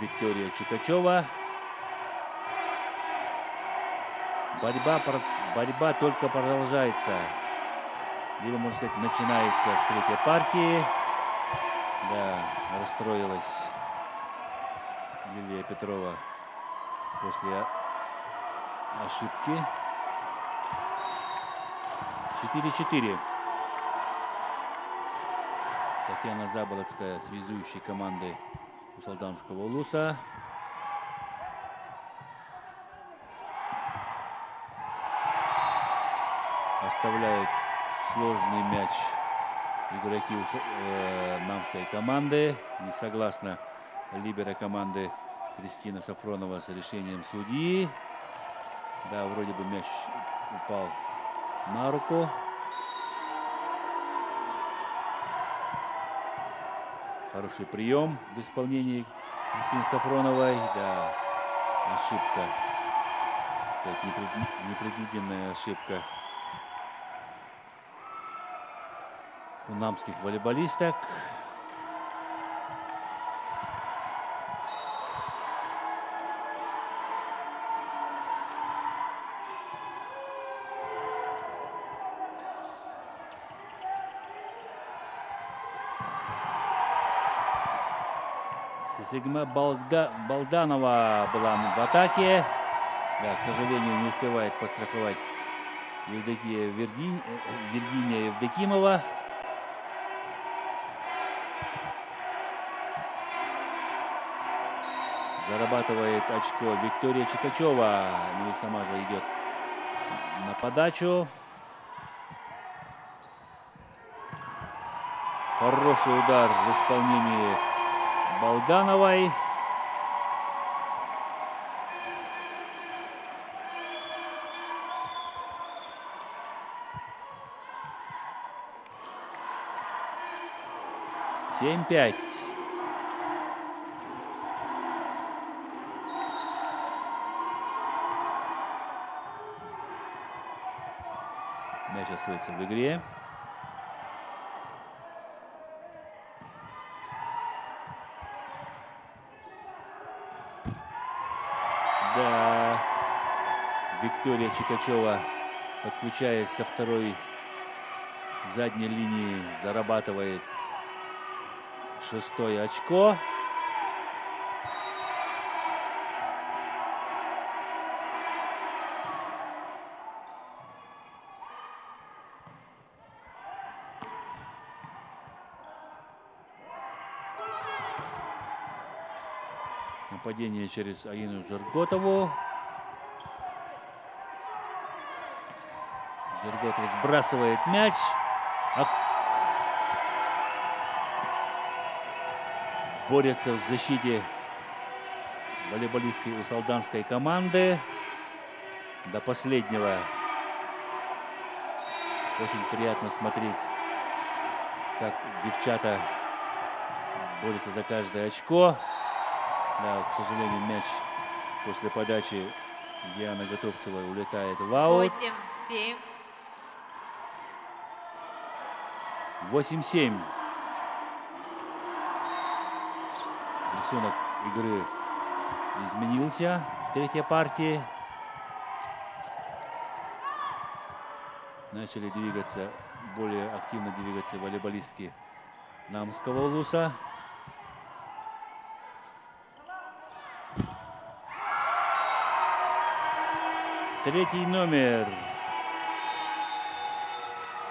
Speaker 1: Виктория Чикачева. Борьба только продолжается. Либо, можно сказать, начинается в третьей партии. Да, расстроилась Лилия Петрова после ошибки. 4-4. Татьяна Заболоцкая, связующей команды у Солданского Улуса. Оставляют сложный мяч игроки намской команды. Не согласна либеро команды Кристина Сафронова с решением судьи. Да, вроде бы мяч упал на руку. Хороший прием в исполнении Кристины Сафроновой. Да, ошибка. Непредвиденная ошибка у намских волейболисток. Сигма Балданова была в атаке. Да, к сожалению, не успевает подстраховать Виргиния Евдокимова. Зарабатывает очко Виктория Чикачева. Ну и сама же идет на подачу. Хороший удар в исполнении Балдановой. Семь-5. Мяч остается в игре. Да, Виктория Чикачева, подключаясь со второй задней линии, зарабатывает 6-е очко. Нападение через Арину Жирготову. Жирготова сбрасывает мяч. Борется в защите волейболистки у солданской команды. До последнего. Очень приятно смотреть как девчата борются за каждое очко. Да, к сожалению, мяч после подачи Дианы Готовцевой улетает в аут.
Speaker 2: 8-7.
Speaker 1: 8-7. Рисунок игры изменился в третьей партии. Начали двигаться, более активно двигаться волейболистки Намского улуса. Третий номер.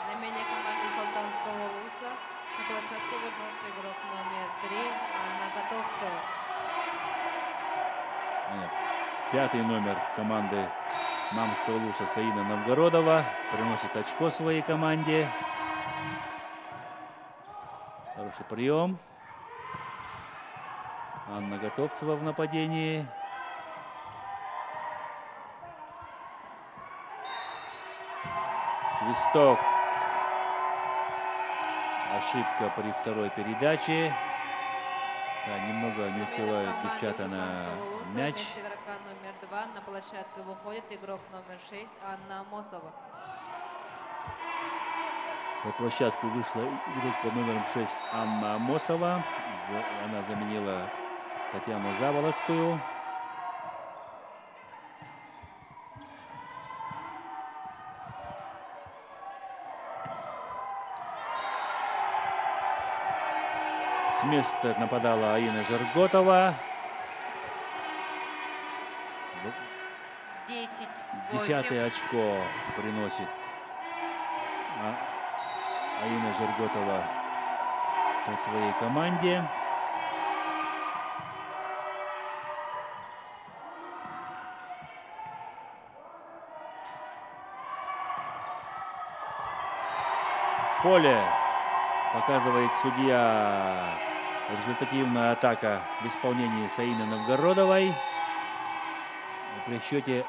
Speaker 2: Знамение команды Салтанского улуса. На площадку выносит игрок номер 3 Анна Готовцева.
Speaker 1: Нет, пятый номер команды Намского улуса Саида Новгородова приносит очко своей команде. Хороший прием. Анна Готовцева в нападении. Свисток. Ошибка при второй передаче. Да, немного не успевают девчата на мяч.
Speaker 2: Вместо игрока номер 2 на площадку выходит игрок номер 6 Анна Амосова.
Speaker 1: На площадку вышла игрок под номером 6 Анна Амосова. Она заменила Татьяну Заволоцкую. С места нападала Аина Жарготова.
Speaker 2: 10-8.
Speaker 1: 10-е очко приносит Аина Жарготова своей команде. Поле показывает судья. Результативная атака в исполнении Саины Новгородовой. При счете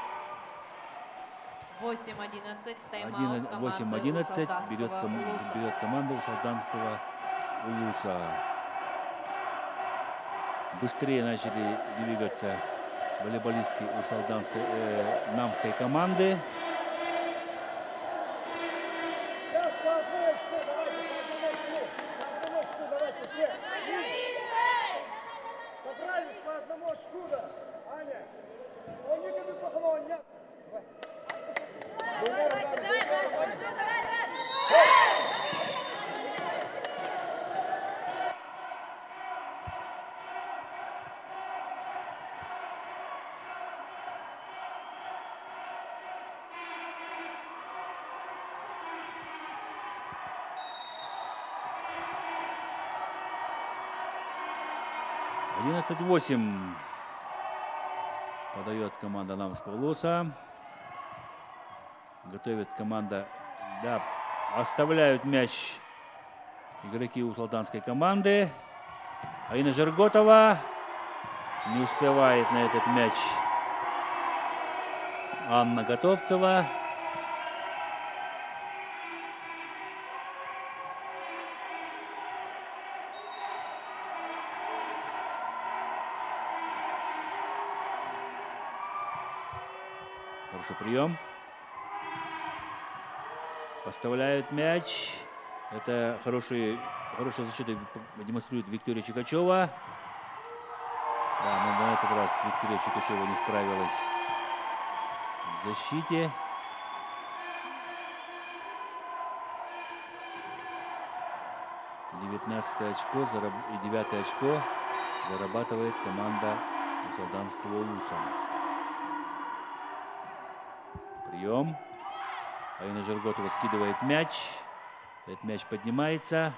Speaker 2: 8-11. Тайм-аут команды
Speaker 1: 8-11 берет
Speaker 2: Улуса.
Speaker 1: команда Салтанского улуса. Быстрее начали двигаться волейболистки у Салтанской Намской команды.
Speaker 3: Сейчас по одной очку, давайте по одному очку, давайте все. Собрались по одному очку, да. Аня, он никому поклонник.
Speaker 1: Одиннадцать 8 подает команда Намского улуса. Готовит команда. Да, оставляют мяч игроки у салтанской команды. Аина Жарготова не успевает на этот мяч Анна Готовцева. Хороший прием. Поставляют мяч. Это хорошая защита демонстрирует Виктория Чикачева. Да, но на этот раз Виктория Чикачева не справилась в защите. Девятнадцатое очко и 9-е очко зарабатывает команда Салтанского улуса. Прием. Аина Жарготова скидывает мяч. Этот мяч поднимается.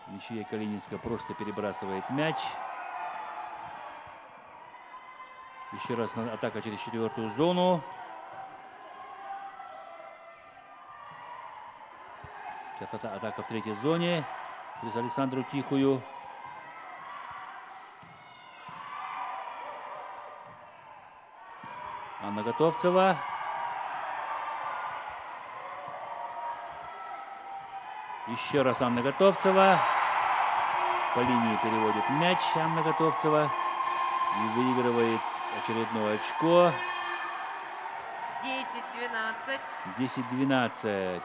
Speaker 1: Мячье Калининска просто перебрасывает мяч. Еще раз атака через 4-ю зону. Сейчас атака в 3-й зоне. Через Александру Тихую. Анна Готовцева. Еще раз Анна Готовцева. По линии переводит мяч Анна Готовцева. И выигрывает очередное очко.
Speaker 2: 10-12.
Speaker 1: 10-12.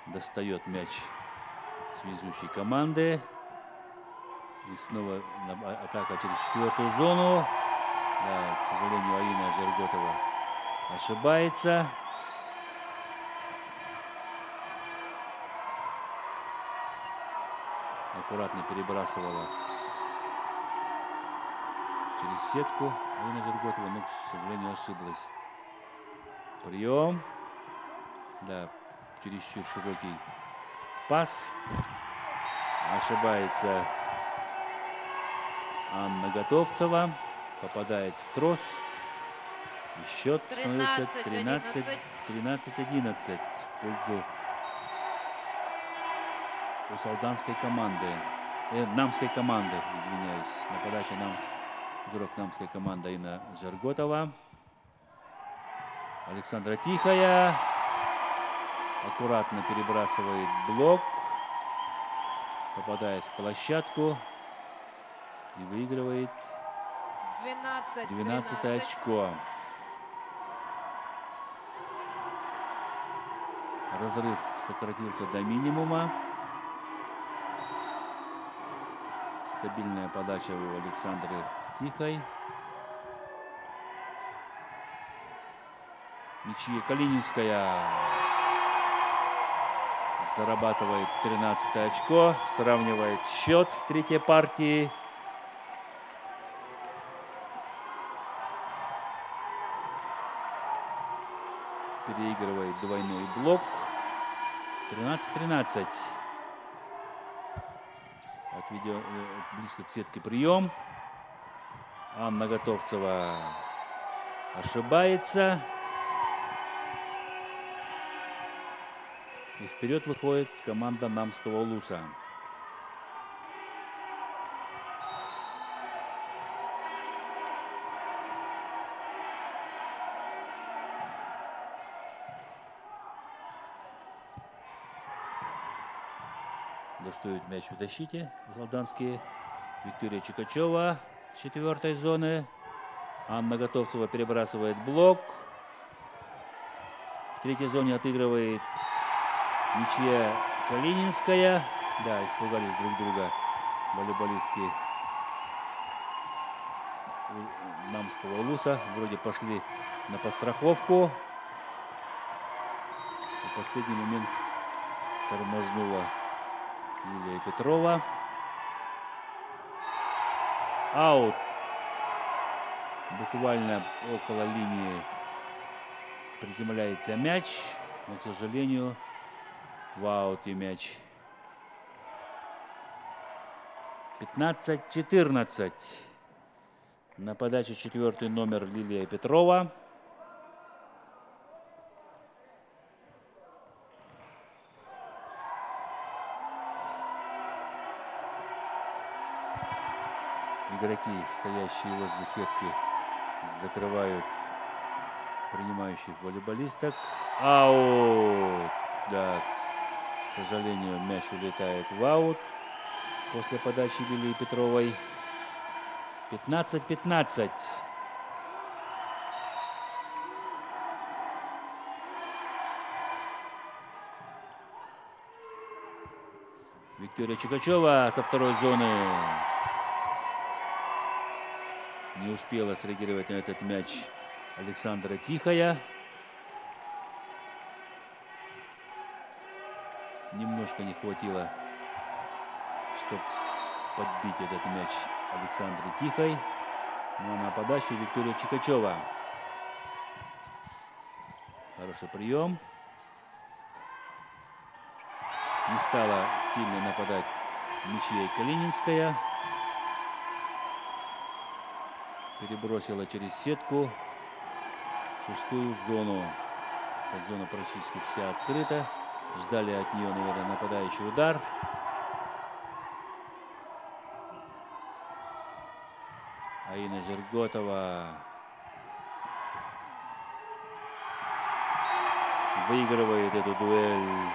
Speaker 1: Достает мяч связующей команды. И снова атака через четвертую зону. Да, к сожалению, Аина Жерготова ошибается. Аккуратно перебрасывала через сетку Аина Жерготова, но, к сожалению, ошиблась. Прием. Да, чересчур широкий пас. Ошибается Анна Готовцева. Попадает в трос. И счет становится 13-11 в пользу Усалданской команды. Намской команды, извиняюсь. На подаче игрок Намской команды Аина Жерготова. Александра Тихая. Аккуратно перебрасывает блок. Попадает в площадку. И выигрывает 12 очко. Разрыв сократился до минимума. Стабильная подача у Александры Тихой. Ничья Калининская зарабатывает 13 очко. Сравнивает счет в третьей партии. Переигрывает двойной блок. 13-13. Близко к сетке прием. Анна Готовцева ошибается. И вперед выходит команда Намского Улуса. Достают мяч в защите золданские. Виктория Чикачева с четвертой зоны. Анна Готовцева перебрасывает блок. В третьей зоне отыгрывает ничья Калининская. Да, испугались друг друга волейболистки Намского Улуса. Вроде пошли на подстраховку. В последний момент тормознула Лилия Петрова. Аут. Буквально около линии приземляется мяч. Но, к сожалению, в ауте мяч. 15-14. На подаче четвертый номер Лилия Петрова. Игроки, стоящие возле сетки, закрывают принимающих волейболисток. Аут! Да, к сожалению, мяч улетает в аут после подачи Лилии Петровой. 15-15. Виктория Чикачева со второй зоны. Не успела среагировать на этот мяч Александра Тихая. Немножко не хватило, чтобы подбить этот мяч Александре Тихой. Но на подаче Виктория Чикачева. Хороший прием. Не стала сильно нападать ничья Калининская. Перебросила через сетку в шестую зону. Эта зона практически вся открыта Ждали от нее, наверное, нападающий удар. Аина Жирготова выигрывает эту дуэль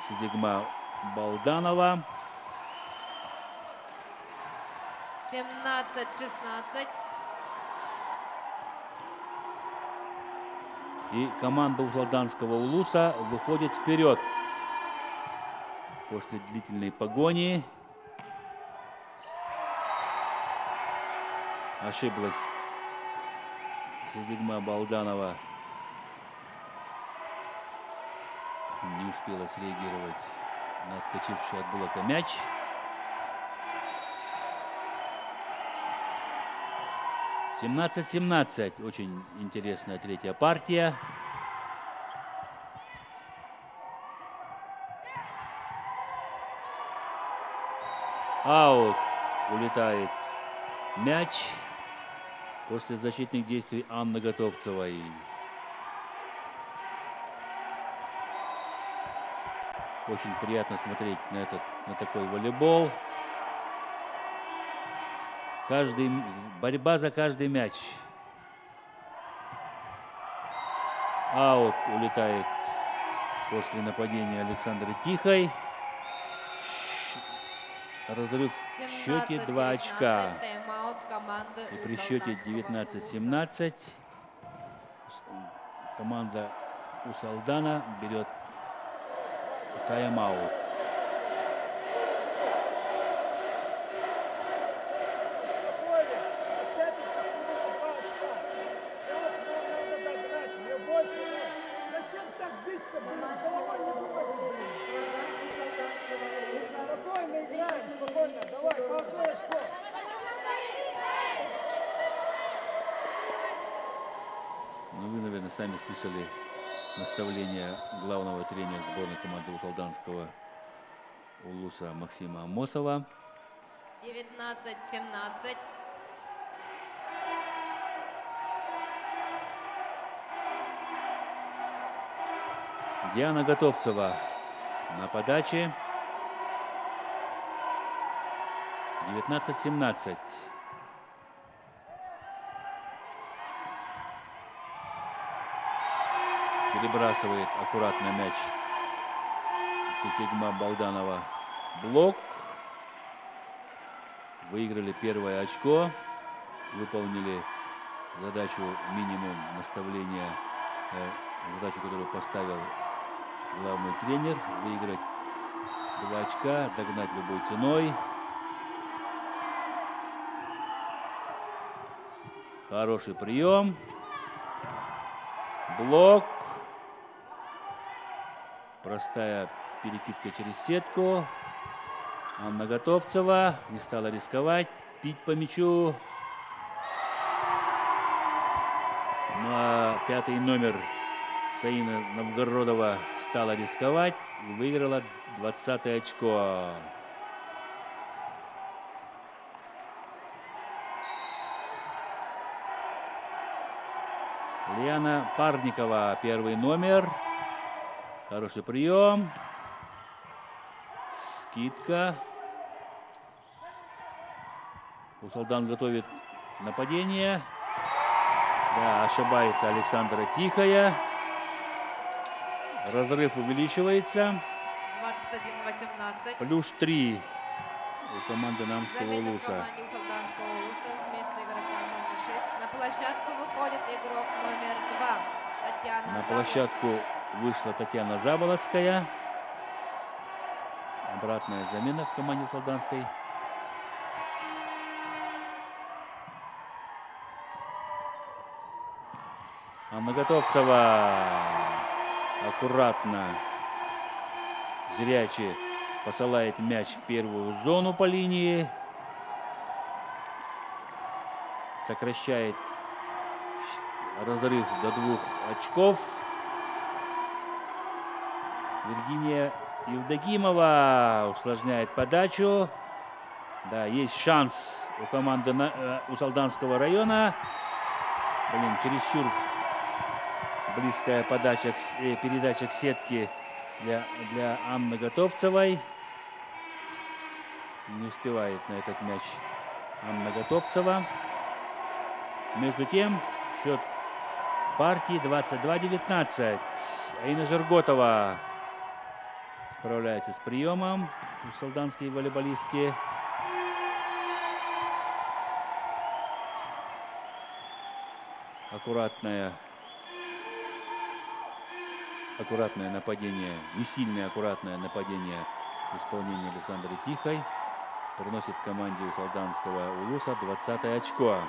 Speaker 1: Сезигма Балданова.
Speaker 2: 17-16.
Speaker 1: И команда Усалданского Улуса выходит вперед после длительной погони. Ошиблась Сезигма Балданова. Не успела среагировать на отскочивший от блока мяч. — 17-17. Очень интересная третья партия. Аут. Улетает мяч после защитных действий Анны Готовцевой. Очень приятно смотреть на такой волейбол. Борьба за каждый мяч. Аут улетает после нападения Александры Тихой. Разрыв в счете 2 очка.
Speaker 2: Тайм-аут команды
Speaker 1: И при счете
Speaker 2: Усалданского
Speaker 1: 19-17 команда Усалдана берет тайм-аут.
Speaker 3: Опять это 2 очка. Сейчас нам надо догнать. Не больше. Зачем так бить-то, блин? Головой не думайте, блин. Спокойно играем, спокойно. Давай, по одной очко.
Speaker 1: Ну, вы, наверное, сами слышали наставление главного тренера сборной команды Усалданского Улуса Максима Амосова.
Speaker 2: 19-17.
Speaker 1: Диана Готовцева на подаче. 19-17. Перебрасывает аккуратно мяч Сезигма Балданова. Блок. Выиграли первое очко. Выполнили задачу минимум наставления, задачу, которую поставил главный тренер. Выиграть 2 очка, догнать любой ценой. Хороший прием. Блок. Простая перекидка через сетку. Анна Готовцева не стала рисковать, бить по мячу. Ну а 5-й номер Саина Новгородова стала рисковать и выиграла 20-е очко. Лиана Парникова, 1-й номер. Хороший прием. Скидка. Усалдан готовит нападение. Да, ошибается Александра Тихая. Разрыв увеличивается.
Speaker 2: 21-18.
Speaker 1: Плюс 3 у команды Намского
Speaker 2: Замена в
Speaker 1: Улуса.
Speaker 2: команде Усалданского Улуса. Вместо игрока номер 6. На площадку выходит игрок номер 2. Татьяна
Speaker 1: На
Speaker 2: Заболотская.
Speaker 1: площадку вышла Татьяна Заболотская. Обратная замена в команде Усалданской. Анна Готовцева аккуратно, зряче посылает мяч в первую зону по линии. Сокращает разрыв до 2 очков. Виргиния Евдокимова усложняет подачу. Да, есть шанс у команды Усалданского района. Блин, чересчур Близкая передача к сетке для Анны Готовцевой. Не успевает на этот мяч Анна Готовцева. Между тем, счет партии 22-19. Аина Жирготова справляется с приемом. Салданские волейболистки. Аккуратное нападение, не сильное, аккуратное нападение в исполнении Александры Тихой приносит команде у Салданского улуса 20-е очко.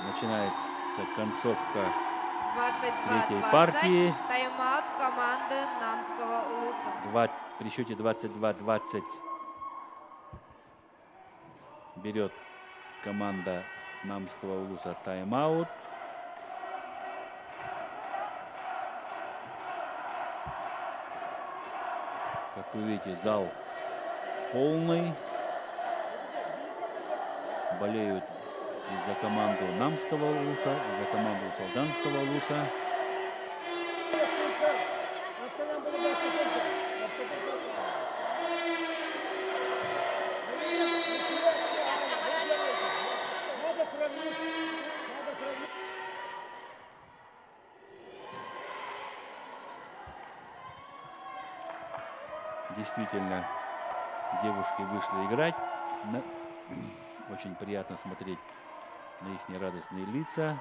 Speaker 1: Начинается концовка
Speaker 2: 22-20.
Speaker 1: третьей партии.
Speaker 2: Тайм-аут команды Намского улуса.
Speaker 1: При счете 22-20 берет команда Намского улуса тайм-аут. Как вы видите, зал полный. Болеют и за команду Намского улуса, и за команду Салданского улуса.
Speaker 3: Надо сравнить. Надо сравнить.
Speaker 1: Действительно, девушки вышли играть. Очень приятно смотреть на их нерадостные лица.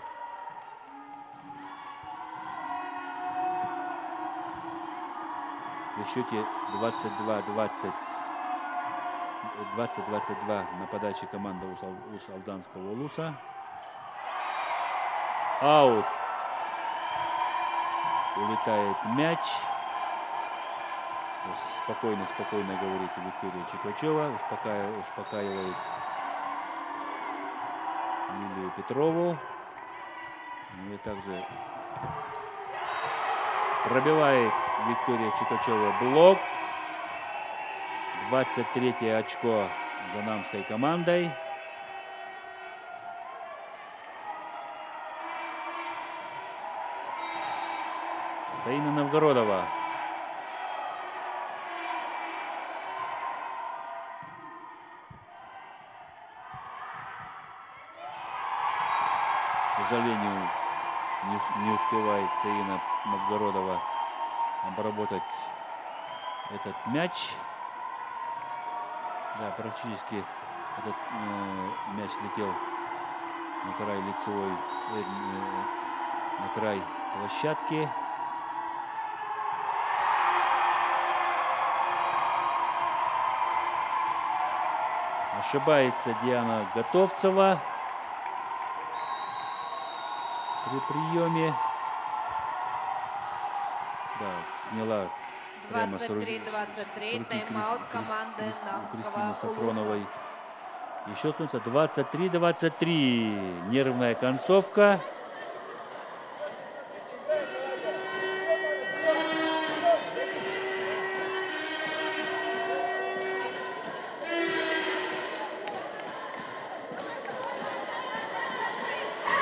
Speaker 1: При счете 20-22 на подаче команды у Салданского улуса. Аут. Улетает мяч. Спокойно говорит Виктория Чикачева. Успокаивает Лилию Петрову. Ну и также пробивает Виктория Чикачева блок. 23-е очко за намской командой. Саина Новгородова. К сожалению, не успевает Саина Новгородова обработать этот мяч. Да, практически этот мяч летел на край лицевой, на край площадки. Ошибается Диана Готовцева при приеме. Да, сняла прямо с руки
Speaker 2: 23-23. Тайм-аут команды
Speaker 1: Кристины
Speaker 2: Намского
Speaker 1: Сафроновой.
Speaker 2: улуса.
Speaker 1: Еще становится 23-23. Нервная концовка.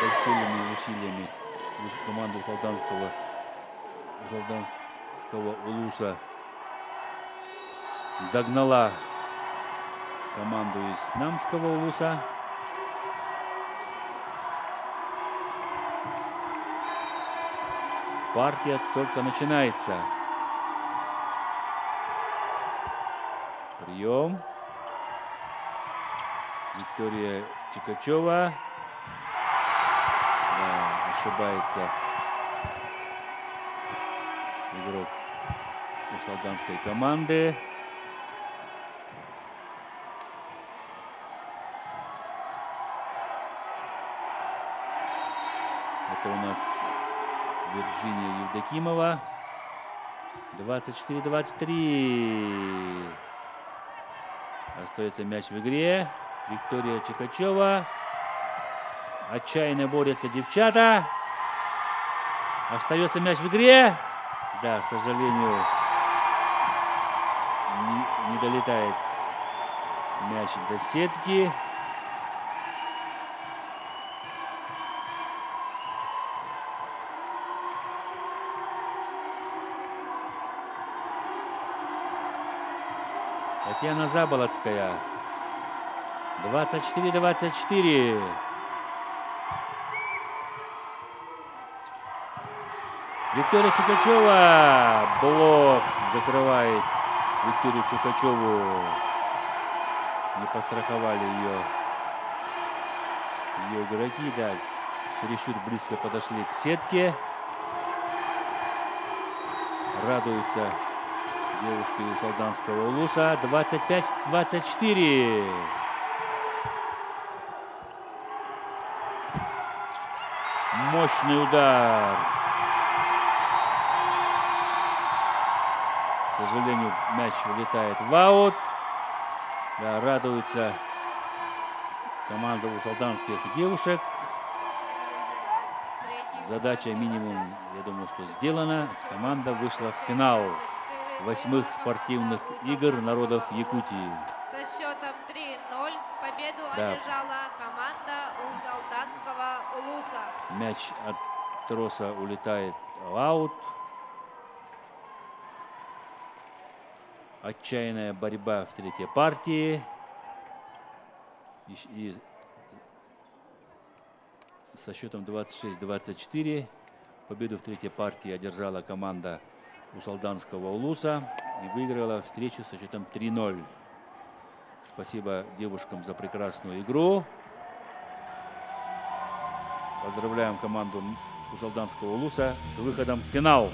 Speaker 1: Большими усилиями команду Салданского улуса догнала команду из Намского улуса. Партия только начинается. Прием. Виктория Чикачева. Да, ошибается игрок у салданской команды. Это у нас Вирджиния Евдокимова. 24-23. Остается мяч в игре. Виктория Чикачева. Отчаянно борются девчата. Остается мяч в игре. Да, к сожалению, не долетает мяч до сетки. Татьяна Заболоцкая. 24-24. Виктория Чукачева. Блок закрывает Викторию Чукачеву. Не постраховали ее игроки. Да, чересчур близко подошли к сетке. Радуются девушки из Алданского Улуса. 25-24. Мощный удар. К сожалению, мяч улетает в аут. Да, радуется команда усалданских девушек. Задача минимум, я думаю, что сделана. Команда вышла в финал 8-х спортивных игр народов Якутии.
Speaker 2: Со счетом 3-0 победу
Speaker 1: Да.
Speaker 2: одержала команда Усалданского Улуса.
Speaker 1: Мяч от троса улетает в аут. Отчаянная борьба в третьей партии. И со счетом 26-24 победу в третьей партии одержала команда Усалданского Улуса и выиграла встречу со счетом 3-0. Спасибо девушкам за прекрасную игру. Поздравляем команду Усалданского Улуса с выходом в финал.